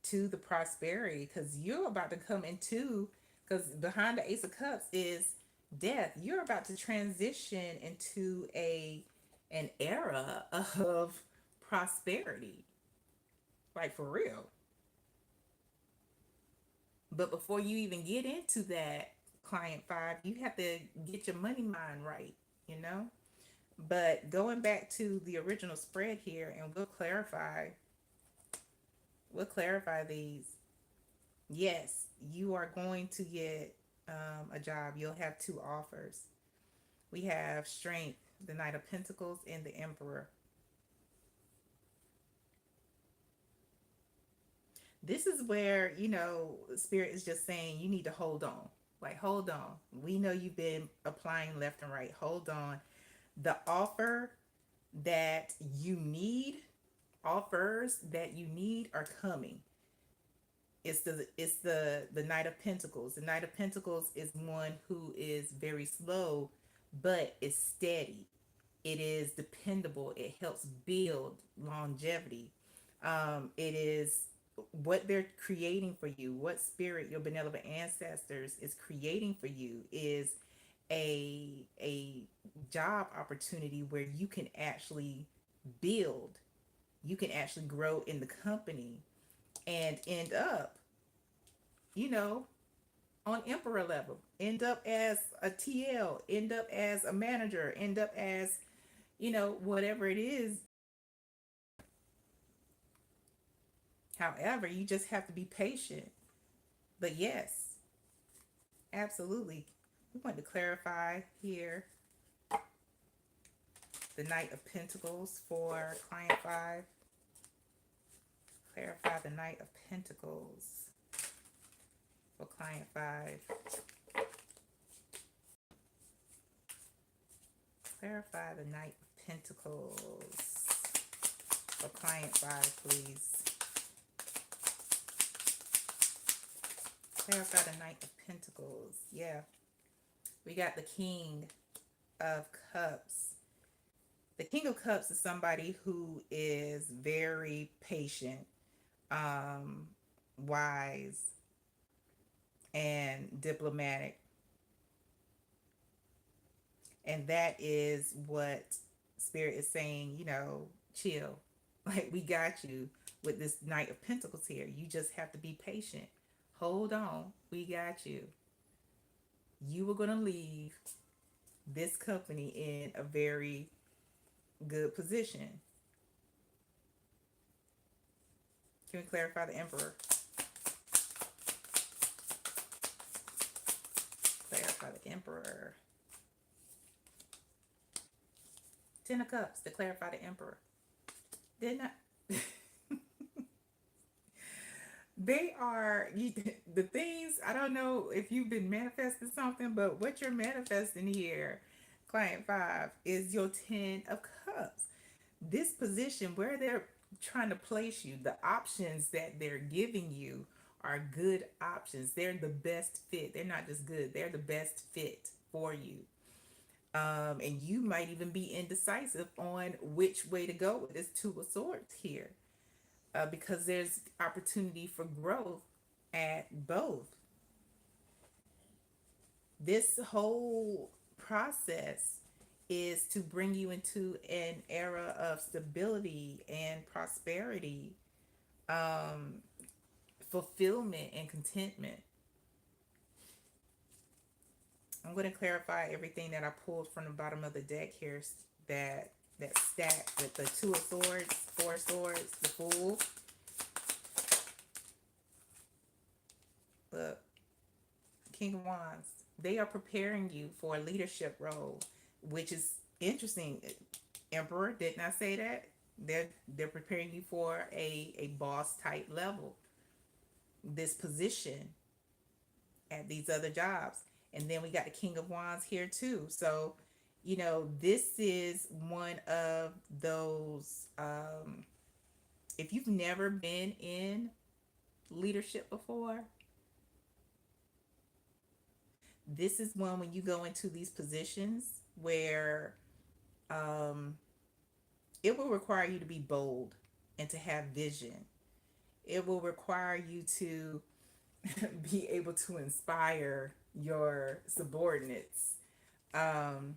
to the prosperity, because you're about to come into, because behind the Ace of Cups is death. You're about to transition into an era of prosperity, like for real. But before you even get into that, client five, you have to get your money mind right, you know? But going back to the original spread here, and we'll clarify these. Yes, you are going to get a job. You'll have two offers. We have strength, the Knight of Pentacles, and the Emperor. This is where, Spirit is just saying you need to hold on. Like, hold on. We know you've been applying left and right. Hold on. The that you need, offers that you need are coming. It's the Knight of Pentacles. The Knight of Pentacles is one who is very slow, but is steady. It is dependable. It helps build longevity. It is what they're creating for you. What spirit your benevolent ancestors is creating for you is a job opportunity where you can actually build. You can actually grow in the company and end up, you know, on emperor level, end up as a TL, end up as a manager, end up as, whatever it is. However, you just have to be patient. But yes, absolutely. We want to clarify here the Knight of Pentacles for client five. Clarify the Knight of Pentacles for client five. Clarify the Knight of Pentacles for client five, please. Clarify the Knight of Pentacles. Yeah. We got the King of Cups. The King of Cups is somebody who is very patient, um, wise, and diplomatic. And that is what Spirit is saying, chill. Like, we got you with this Knight of Pentacles here. You just have to be patient. Hold on. We got you. You were going to leave this company in a very good position. Can we clarify the Emperor? Clarify the Emperor. Ten of Cups to clarify the Emperor. Didn't I? They are the things. I don't know if you've been manifesting something, but what you're manifesting here, client five, is your 10 of Cups. This position where they're trying to place you, the options that they're giving you are good options. They're the best fit. They're not just good, they're the best fit for you. And you might even be indecisive on which way to go with this Two of Swords here, because there's opportunity for growth at both. This whole process is to bring you into an era of stability and prosperity, um, fulfillment and contentment. I'm going to clarify everything that I pulled from the bottom of the deck here. That stack with the Two of Swords, Four of Swords, the Fool. Look, King of Wands. They are preparing you for a leadership role, which is interesting. Emperor, didn't I say that? They're preparing you for a boss type level, this position at these other jobs. And then we got the King of Wands here too. So, this is one of those, if you've never been in leadership before, this is one when you go into these positions where um, it will require you to be bold and to have vision. It will require you to be able to inspire your subordinates. Um,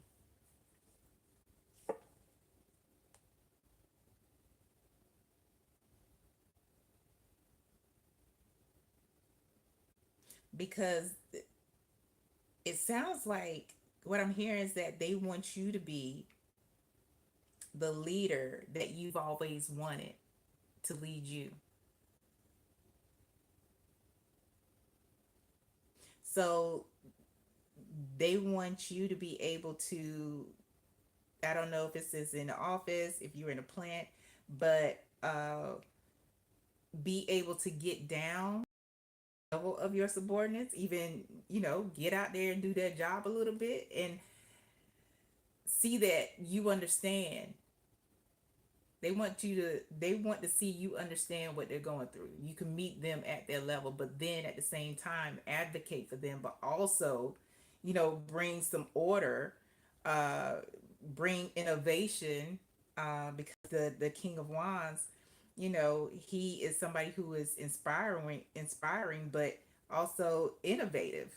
because it sounds like what I'm hearing is that they want you to be the leader that you've always wanted to lead you. So they want you to be able to, I don't know if this is in the office, if you're in a plant, but be able to get down level of your subordinates, even, get out there and do their job a little bit and see that you understand. They want to see you understand what they're going through. You can meet them at their level, but then at the same time advocate for them, but also, bring some order, uh, bring innovation, because the King of Wands, he is somebody who is inspiring, but also innovative.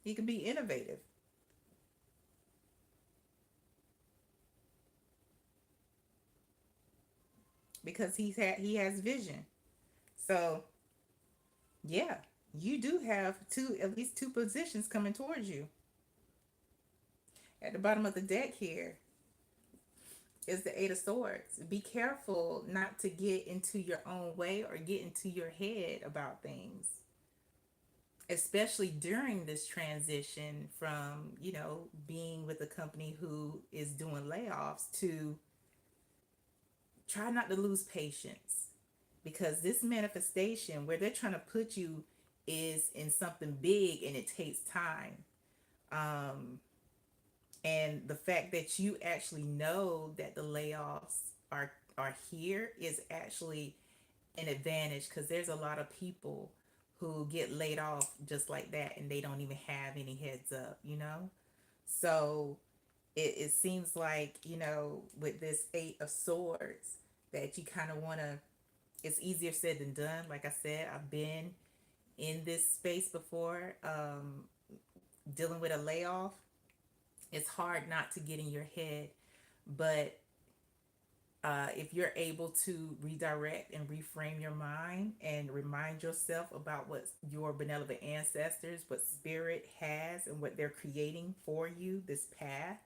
He can be innovative because he has vision. So yeah, you do have at least two positions coming towards you. At the bottom of the deck here is the Eight of Swords. Be careful not to get into your own way or get into your head about things, especially during this transition from, being with a company who is doing layoffs to try not to lose patience, because this manifestation where they're trying to put you is in something big and it takes time. Um, and the fact that you actually know that the layoffs are here is actually an advantage, because there's a lot of people who get laid off just like that and they don't even have any heads up. So it seems like, with this Eight of Swords, that you kind of want to, it's easier said than done. Like I said, I've been in this space before, dealing with a layoff. It's hard not to get in your head, but if you're able to redirect and reframe your mind and remind yourself about what your benevolent ancestors, what spirit has, and what they're creating for you, this path,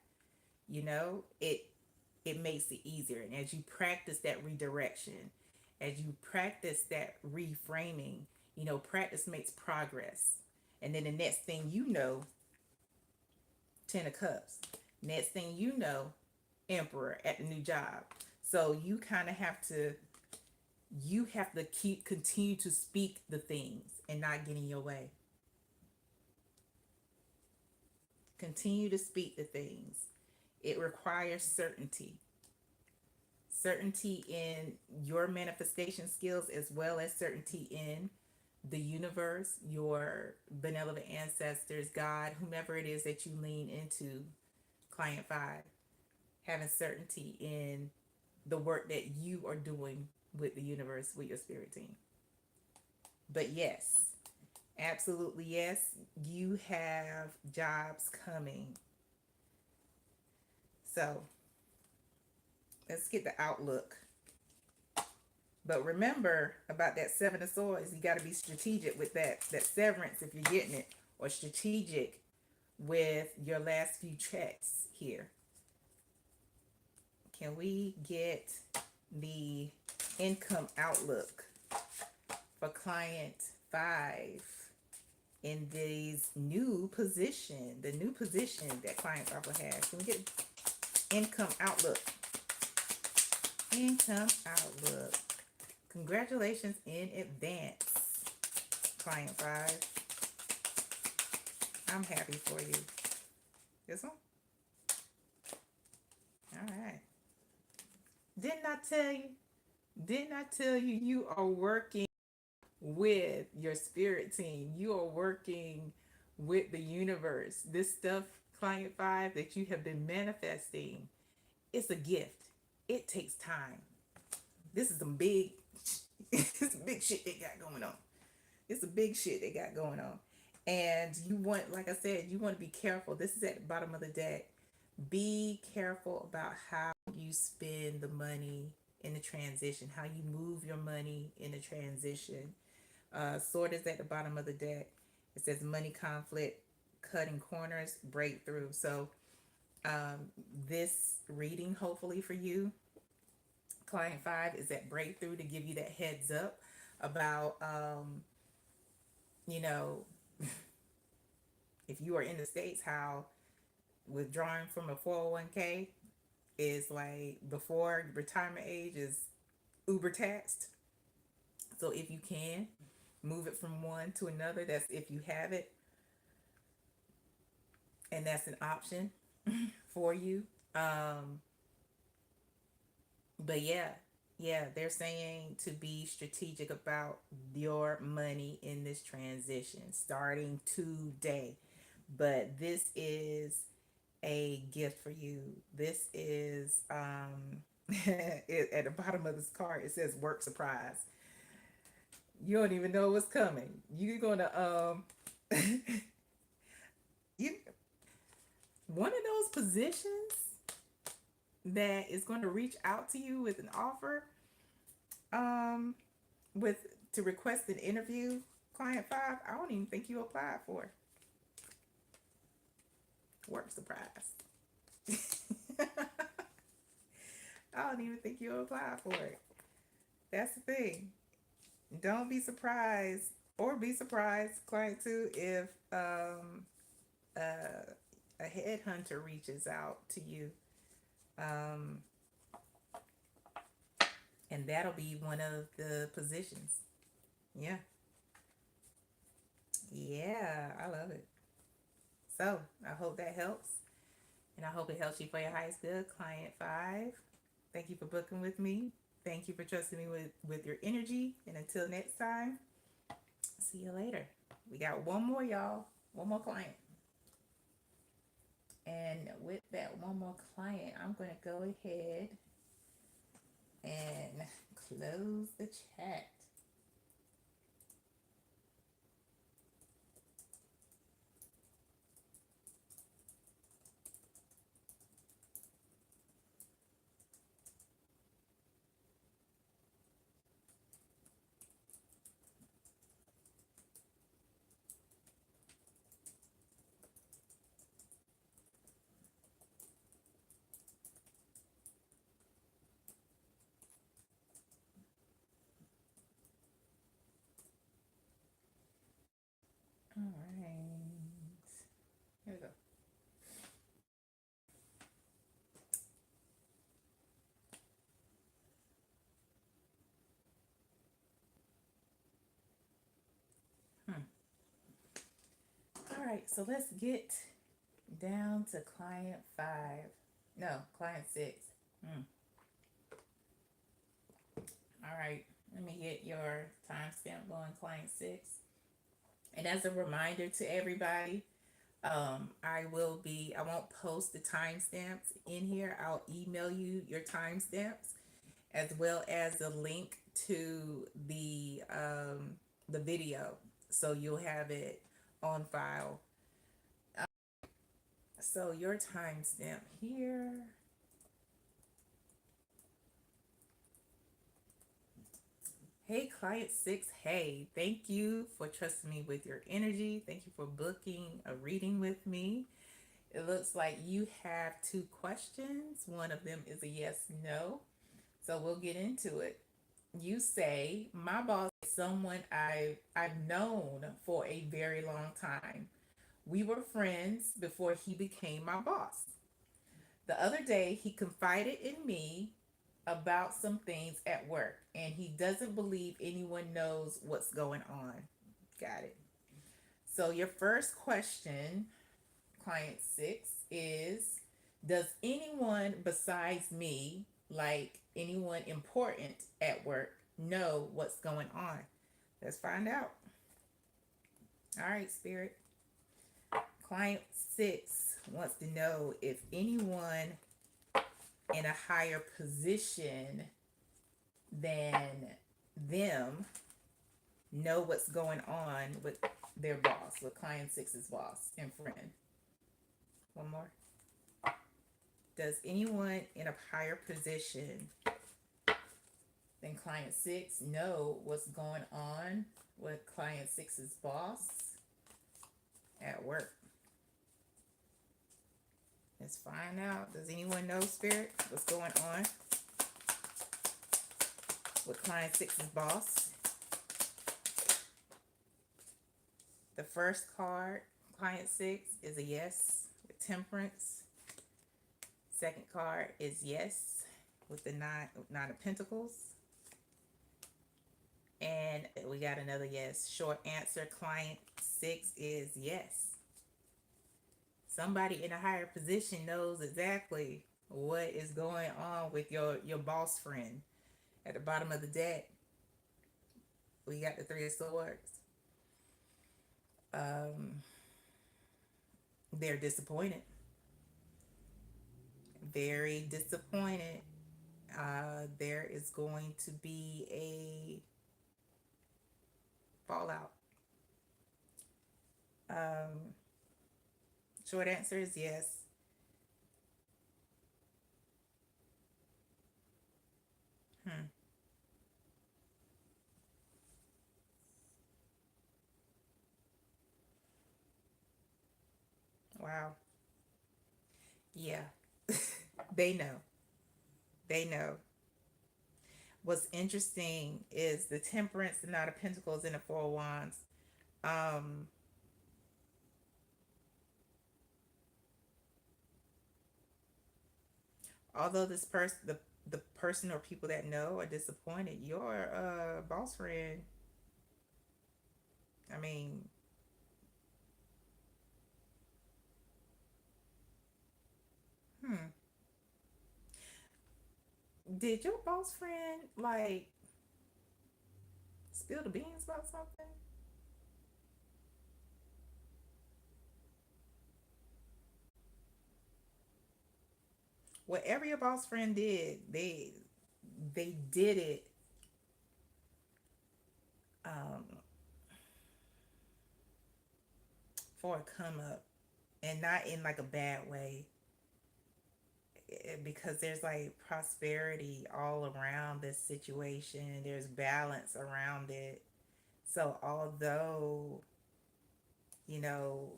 it makes it easier. And as you practice that redirection, as you practice that reframing, practice makes progress. And then the next thing you know, Ten of Cups. Next thing you know, Emperor at the new job. So you have to continue to speak the things and not get in your way. Continue to speak the things. It requires certainty in your manifestation skills, as well as certainty in the universe, your benevolent ancestors, God, whomever it is that you lean into. Client 5, having certainty in the work that you are doing with the universe, with your spirit team. But yes, absolutely yes, you have jobs coming. So let's get the outlook. But remember about that Seven of Swords, you got to be strategic with that severance if you're getting it, or strategic with your last few checks here? Can we get the income outlook for client 5 in these the new position that client 5 will have? Can we get income outlook? Income outlook. Congratulations in advance, client 5. I'm happy for you. This one? All right. Didn't I tell you? Didn't I tell you you are working with your spirit team? You are working with the universe. This stuff, client 5, that you have been manifesting, it's a gift. It takes time. This is some big, it's big shit they got going on. It's a big shit they got going on. And you want, like I said, you want to be careful. This is at the bottom of the deck. Be careful about how you spend the money in the transition, how you move your money in the transition. Sword is at the bottom of the deck. It says money conflict, cutting corners, breakthrough. So this reading, hopefully for you, client 5, is that breakthrough to give you that heads up about, you know, if you are in the States, how withdrawing from a 401k is like before retirement age is uber taxed. So if you can move it from one to another, that's if you have it, and that's an option for you. But yeah, they're saying to be strategic about your money in this transition starting today. But this is a gift for you. This is at the bottom of this card it says work surprise. You don't even know what's coming. You're gonna you one of those positions that is going to reach out to you with an offer, with to request an interview, client 5. I don't even think you applied for it. Work surprise. I don't even think you applied for it. That's the thing. Don't be surprised, or be surprised, client 2, if a headhunter reaches out to you, and that'll be one of the positions. Yeah, yeah, I love it. So I hope that helps, and I hope it helps you for your highest good, client 5. Thank you for booking with me. Thank you for trusting me with your energy. And until next time, see you later. We got one more, y'all. One more client. And with that one more client, I'm going to go ahead and close the chat. All right. Here we go. All right, so let's get down to client 5. No, client 6. All right, let me get your timestamp going, client 6. And as a reminder to everybody, I won't post the timestamps in here. I'll email you your timestamps as well as a link to the video, so you'll have it on file. So your timestamp here, Hey, client six. Hey, thank you for trusting me with your energy. Thank you for booking a reading with me. It looks like you have two questions. One of them is a yes, no. So we'll get into it. You say, my boss is someone I've known for a very long time. We were friends before he became my boss. The other day, he confided in me about some things at work, and he doesn't believe anyone knows what's going on. Got it. So, your first question, client six, is, does anyone besides me, like anyone important at work, know what's going on? Let's find out. All right, Spirit. Client six wants to know if anyone in a higher position than them know what's going on with their boss, with client six's boss and friend. One more. Does anyone in a higher position than client six know what's going on with client six's boss at work? Let's find out. Does anyone know, Spirit, what's going on with client six's boss? The first card, client six, is a yes with temperance. Second card is yes with the nine of pentacles. And we got another yes. Short answer, client six, is yes. Somebody in a higher position knows exactly what is going on with your boss friend. At the bottom of the deck, we got the Three of Swords. They're disappointed. Very disappointed. There is going to be a fallout. Short answer is yes. Wow. Yeah. They know. They know. What's interesting is the Temperance, the Knight of Pentacles, and the Four of Wands. Um, Although this person, the person or people that know are disappointed, your boss friend, I mean, hmm, did your boss friend like spill the beans about something? Whatever your boss friend did, they did it um, for a come up, and not in like a bad way. Because there's like prosperity all around this situation. There's balance around it. So although, you know,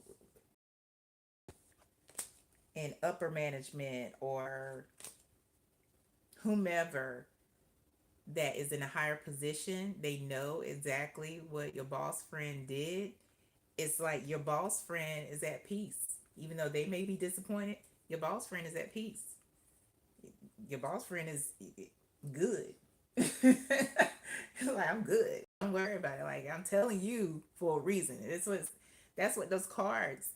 in upper management or whomever that is in a higher position, they know exactly what your boss friend did. It's like your boss friend is at peace. Even though they may be disappointed, your boss friend is at peace. Your boss friend is good. Like, I'm good. Don't worry about it. Like, I'm telling you for a reason. That's what those cards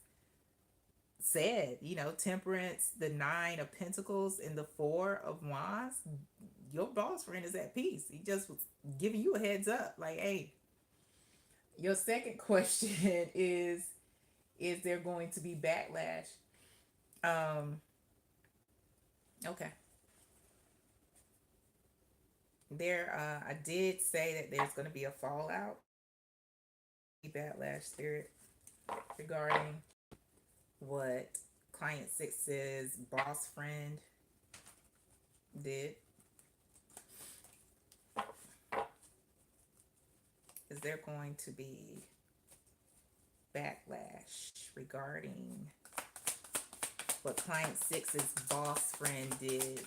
said. Temperance, the Nine of Pentacles, and the Four of Wands. Your boss friend is at peace. He just was giving you a heads up. Like, hey, your second question is there going to be backlash? Um, okay. I did say that there's going to be a fallout, backlash, Spirit, regarding what client six's boss friend did. Is there going to be backlash regarding what client six's boss friend did?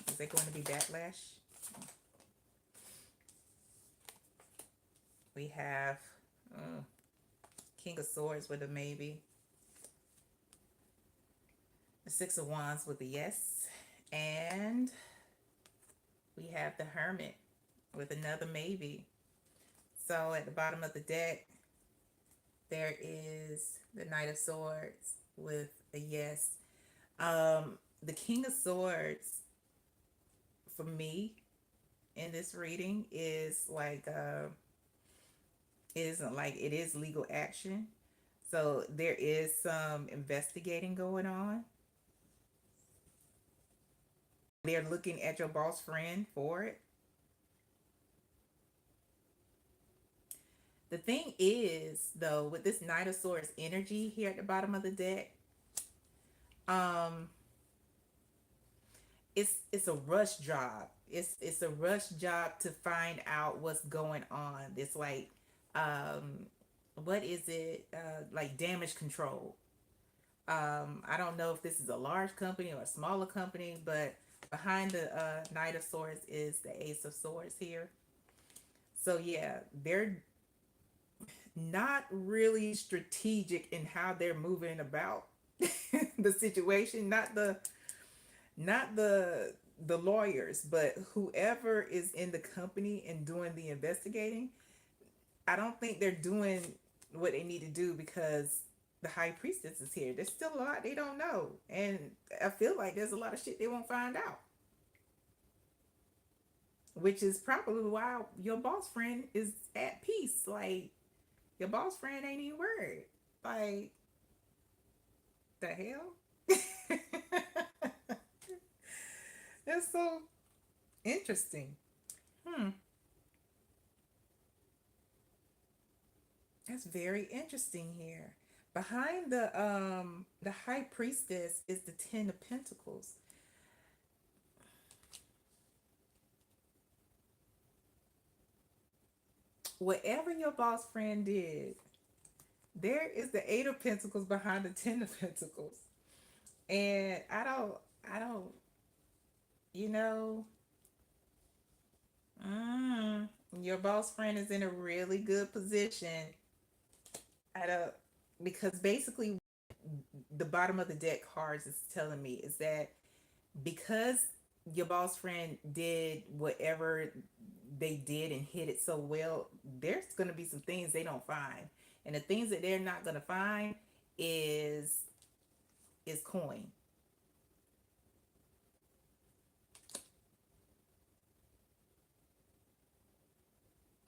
Is there going to be backlash? We have King of Swords with a maybe. The Six of Wands with a yes. And we have the Hermit with another maybe. So at the bottom of the deck, there is the Knight of Swords with a yes. The King of Swords, for me, in this reading, is like, it isn't like it is legal action. So there is some investigating going on. They're looking at your boss friend for it. The thing is, though, with this Knight of Swords energy here at the bottom of the deck, um, it's a rush job. It's a rush job to find out what's going on. It's like, what is it? Like damage control. I don't know if this is a large company or a smaller company, but behind the Knight of Swords is the Ace of Swords here. So yeah, they're not really strategic in how they're moving about the situation. Not the lawyers, but whoever is in the company and doing the investigating. I don't think they're doing what they need to do because the High Priestess is here. There's still a lot they don't know, and I feel like there's a lot of shit they won't find out, which is probably why your boss friend is at peace. Like, your boss friend ain't even worried. Like, the hell? That's so interesting. Hmm. That's very interesting here. Behind the High Priestess is the Ten of Pentacles. Whatever your boss friend did, there is the Eight of Pentacles behind the Ten of Pentacles. And I don't, you know, your boss friend is in a really good position. I don't, because basically the bottom of the deck cards is telling me is that because your boss friend did whatever they did and hit it so well, there's going to be some things they don't find. And the things that they're not going to find is coin.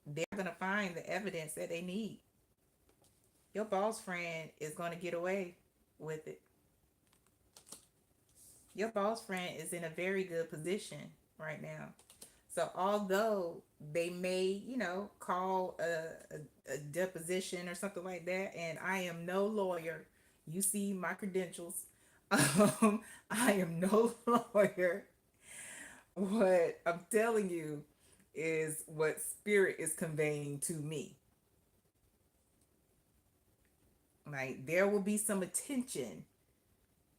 They're going to find the evidence that they need. Your boss friend is going to get away with it. Your boss friend is in a very good position right now. So although they may, call a deposition or something like that, and I am no lawyer, you see my credentials. I am no lawyer. What I'm telling you is what spirit is conveying to me. Like, there will be some attention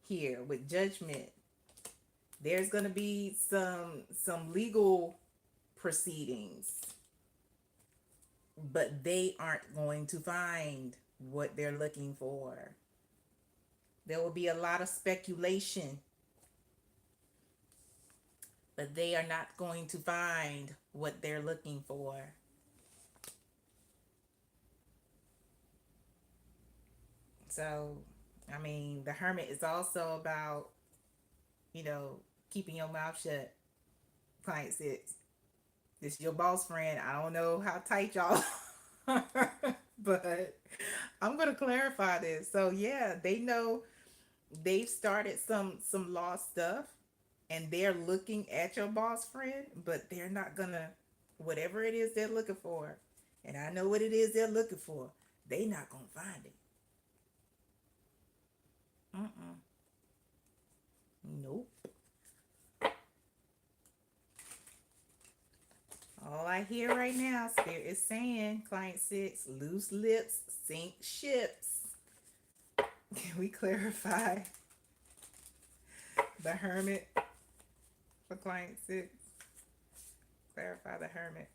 here with judgment. There's going to be some legal proceedings, but they aren't going to find what they're looking for. There will be a lot of speculation, but they are not going to find what they're looking for. So, I mean, the Hermit is also about, keeping your mouth shut. Client sits. This is your boss friend. I don't know how tight y'all are, but I'm gonna clarify this. So yeah, they know they've started some law stuff, and they're looking at your boss friend, but they're not gonna, whatever it is they're looking for, and I know what it is they're looking for. They not gonna find it. Mm-mm. Nope. All I I hear right now, Spirit is saying, client six, loose lips, sink ships. Can we clarify the hermit for client six? Clarify the hermit.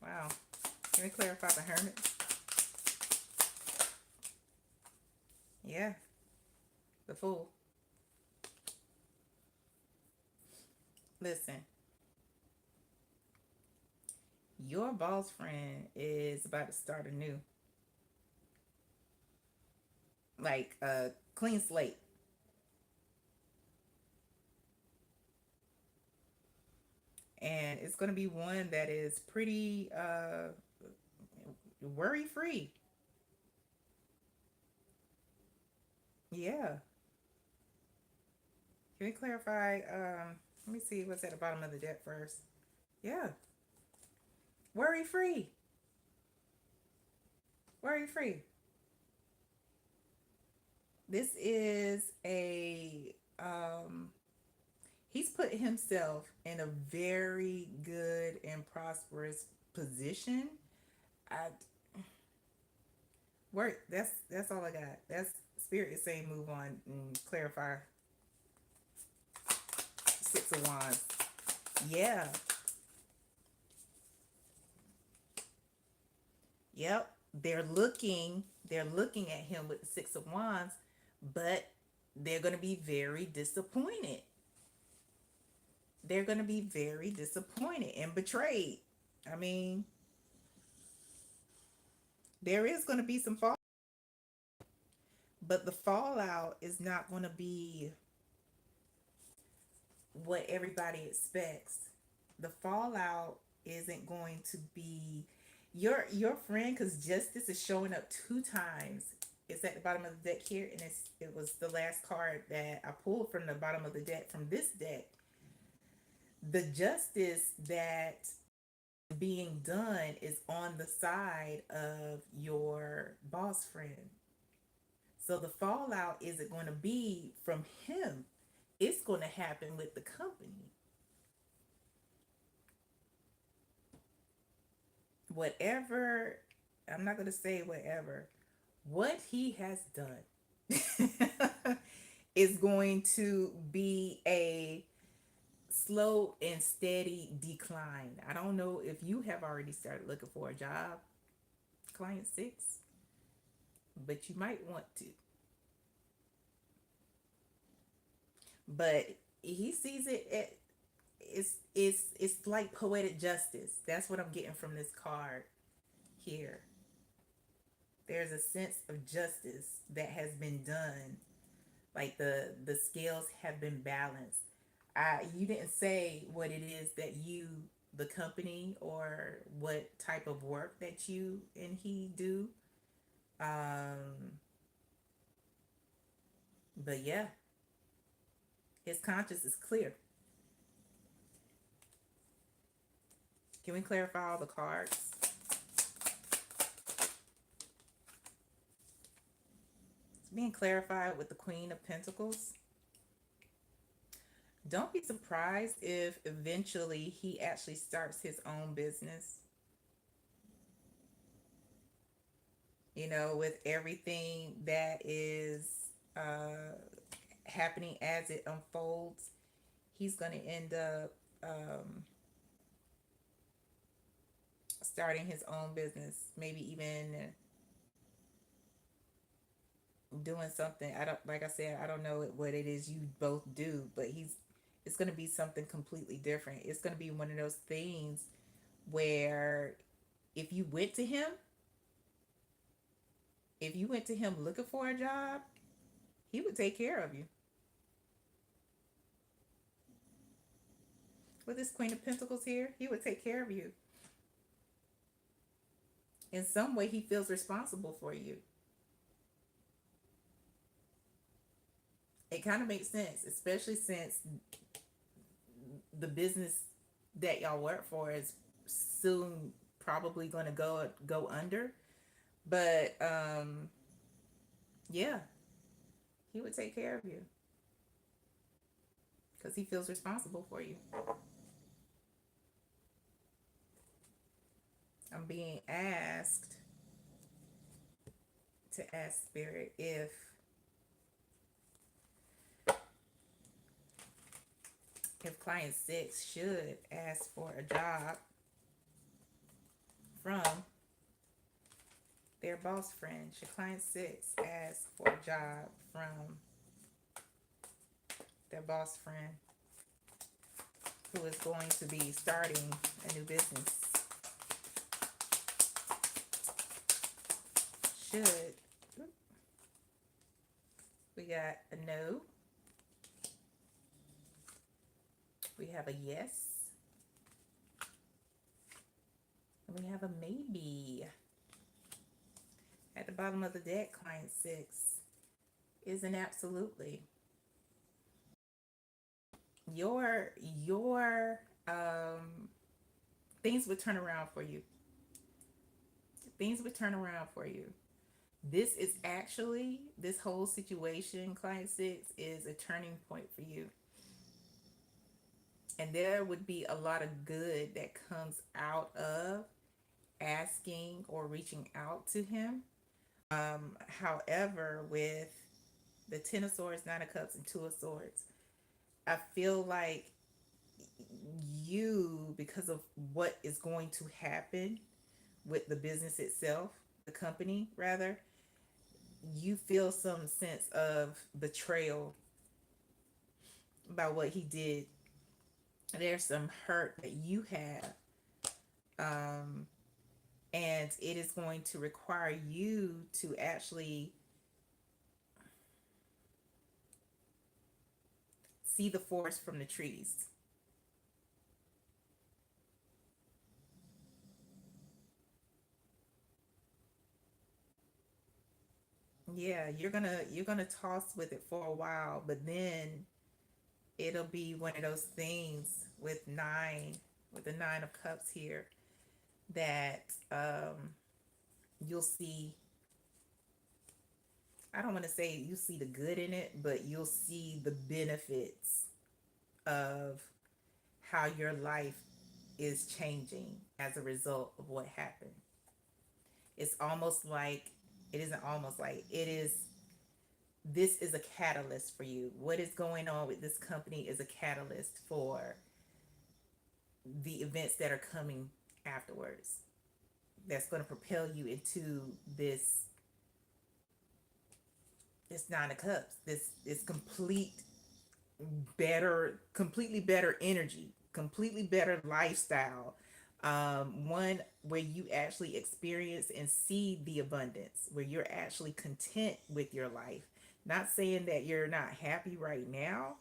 Wow. Can we clarify the hermit? Yeah. The fool. Listen. Your boss friend is about to start anew. Like a clean slate. And it's going to be one that is pretty worry free. Yeah. Can we clarify? Let me see what's at the bottom of the deck first. Yeah. Worry free. Worry free. This is a he's put himself in a very good and prosperous position. I work. That's all I got. That's Spirit is saying move on and clarify. Six of Wands. Yeah. Yep. They're looking at him with the Six of Wands, but they're going to be very disappointed. They're going to be very disappointed and betrayed. I mean, there is going to be some fall, but the fallout is not going to be what everybody expects. The fallout isn't going to be your friend, because justice is showing up two times. It's at the bottom of the deck here, and it was the last card that I pulled from the bottom of the deck from this deck. The justice that being done is on the side of your boss friend. So the fallout isn't going to be from him. It's going to happen with the company. Whatever, I'm not going to say whatever, what he has done is going to be a slow and steady decline. I don't know if you have already started looking for a job, client six, but you might want to. But he sees it at, it's like poetic justice. That's what I'm getting from this card here. There's a sense of justice that has been done. Like the scales have been balanced. You didn't say what it is that you, the company, or what type of work that you and he do. Um, but yeah, his conscience is clear. Can we clarify all the cards? It's being clarified with the Queen of Pentacles. Don't be surprised if eventually he actually starts his own business. You know, with everything that is happening as it unfolds, he's going to end up starting his own business, maybe even doing something. I don't, like I said, I don't know what it is you both do, but it's going to be something completely different. It's going to be one of those things where if you went to him, if you went to him looking for a job, he would take care of you. With this Queen of Pentacles here, he would take care of you. In some way, he feels responsible for you. It kind of makes sense, especially since the business that y'all work for is soon probably going to go under. But yeah, he would take care of you because he feels responsible for you. I'm being asked to ask Spirit if client six should ask for a job from their boss friend. Should client six ask for a job from their boss friend who is going to be starting a new business? Should. We got a no. We have a yes. And we have a maybe. At the bottom of the deck, client six is an absolutely. Your things would turn around for you. Things would turn around for you. This is actually, this whole situation, client six, is a turning point for you. And there would be a lot of good that comes out of asking or reaching out to him. However, with the Ten of Swords, Nine of Cups, and Two of Swords, I feel like you, because of what is going to happen with the business itself, the company rather, you feel some sense of betrayal by what he did. There's some hurt that you have, um, and it is going to require you to actually see the forest from the trees. Yeah, you're gonna toss with it for a while, but then it'll be one of those things with the Nine of Cups here, that you'll see. I don't want to say you see the good in it, but you'll see the benefits of how your life is changing as a result of what happened. It's almost like, it isn't almost like, it is, this is a catalyst for you. What is going on with this company is a catalyst for the events that are coming afterwards. That's going to propel you into this Nine of Cups. This completely better energy, completely better lifestyle. One where you actually experience and see the abundance, where you're actually content with your life. Not saying that you're not happy right now.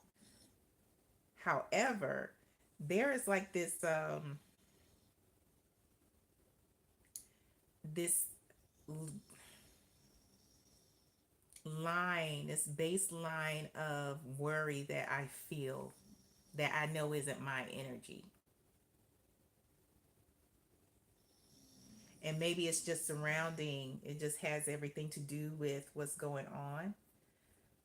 However, there is like this this baseline of worry that I feel, that I know isn't my energy. And maybe it's just surrounding, it just has everything to do with what's going on.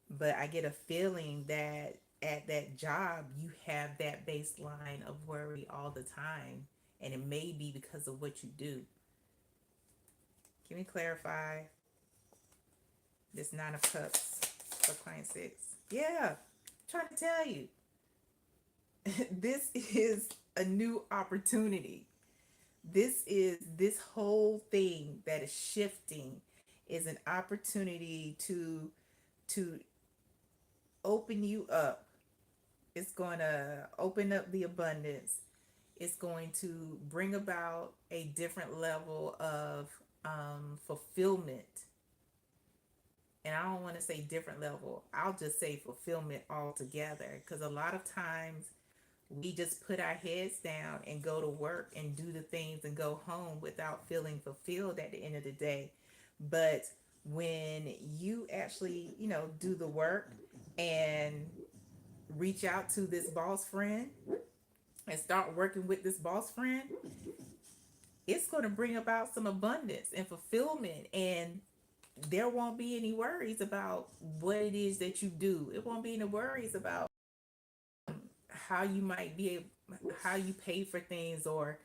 But I get a feeling that at that job, you have that baseline of worry all the time. And it may be because of what you do. Can we clarify this Nine of Cups for client six? Yeah, I'm trying to tell you. This is a new opportunity. This whole thing that is shifting is an opportunity to open you up. It's going to open up the abundance. It's going to bring about a different level of fulfillment. And I don't want to say different level, I'll just say fulfillment altogether, because a lot of times we just put our heads down and go to work and do the things and go home without feeling fulfilled at the end of the day. But when you actually, do the work and reach out to this boss friend and start working with this boss friend, it's going to bring about some abundance and fulfillment, and there won't be any worries about what it is that you do. It won't be any worries about how you might be able, how you pay for things, or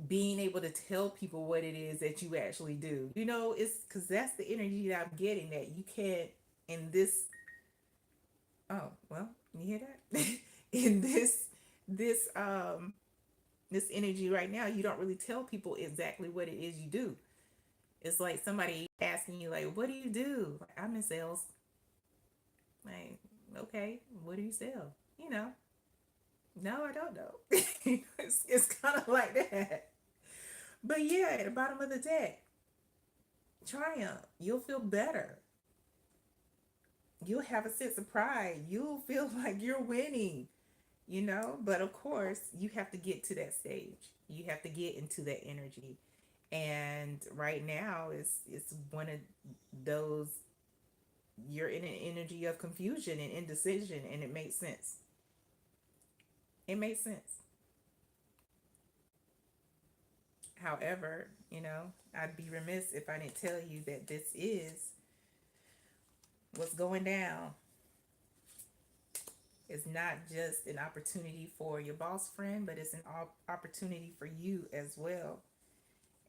being able to tell people what it is that you actually do. You know, it's because that's the energy that I'm getting, that you can't in this. Oh, well, you hear that? In this energy right now, you don't really tell people exactly what it is you do. It's like somebody asking you, like, what do you do? Like, I'm in sales. Like, okay, what do you sell? You know, no, I don't know. It's kind of like that. But yeah, at the bottom of the deck, triumph. You'll feel better. You'll have a sense of pride. You'll feel like you're winning, you know? But of course, you have to get to that stage. You have to get into that energy. And right now, it's one of those, you're in an energy of confusion and indecision, and it makes sense. It makes sense. However, you know, I'd be remiss if I didn't tell you that this is what's going down. It's not just an opportunity for your boss friend, but it's an opportunity for you as well.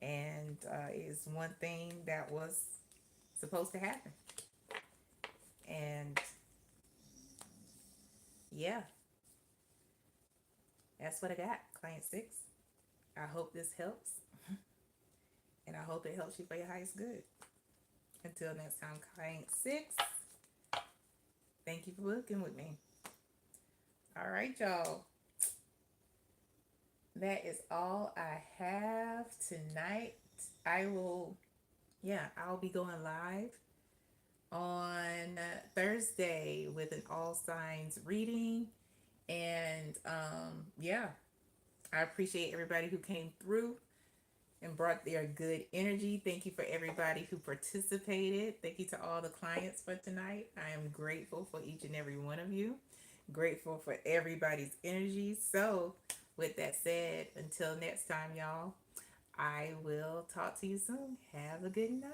And it's one thing that was supposed to happen. And yeah, that's what I got, client six. I hope this helps, and I hope it helps you for your highest good. Until next time, client six, thank you for working with me. All right, y'all. That is all I have tonight. I will, yeah, I'll be going live on Thursday with an all signs reading. And yeah, I appreciate everybody who came through and brought their good energy. Thank you for everybody who participated. Thank you to all the clients for tonight. I am grateful for each and every one of you. Grateful for everybody's energy. So, with that said, until next time, y'all, I will talk to you soon. Have a good night.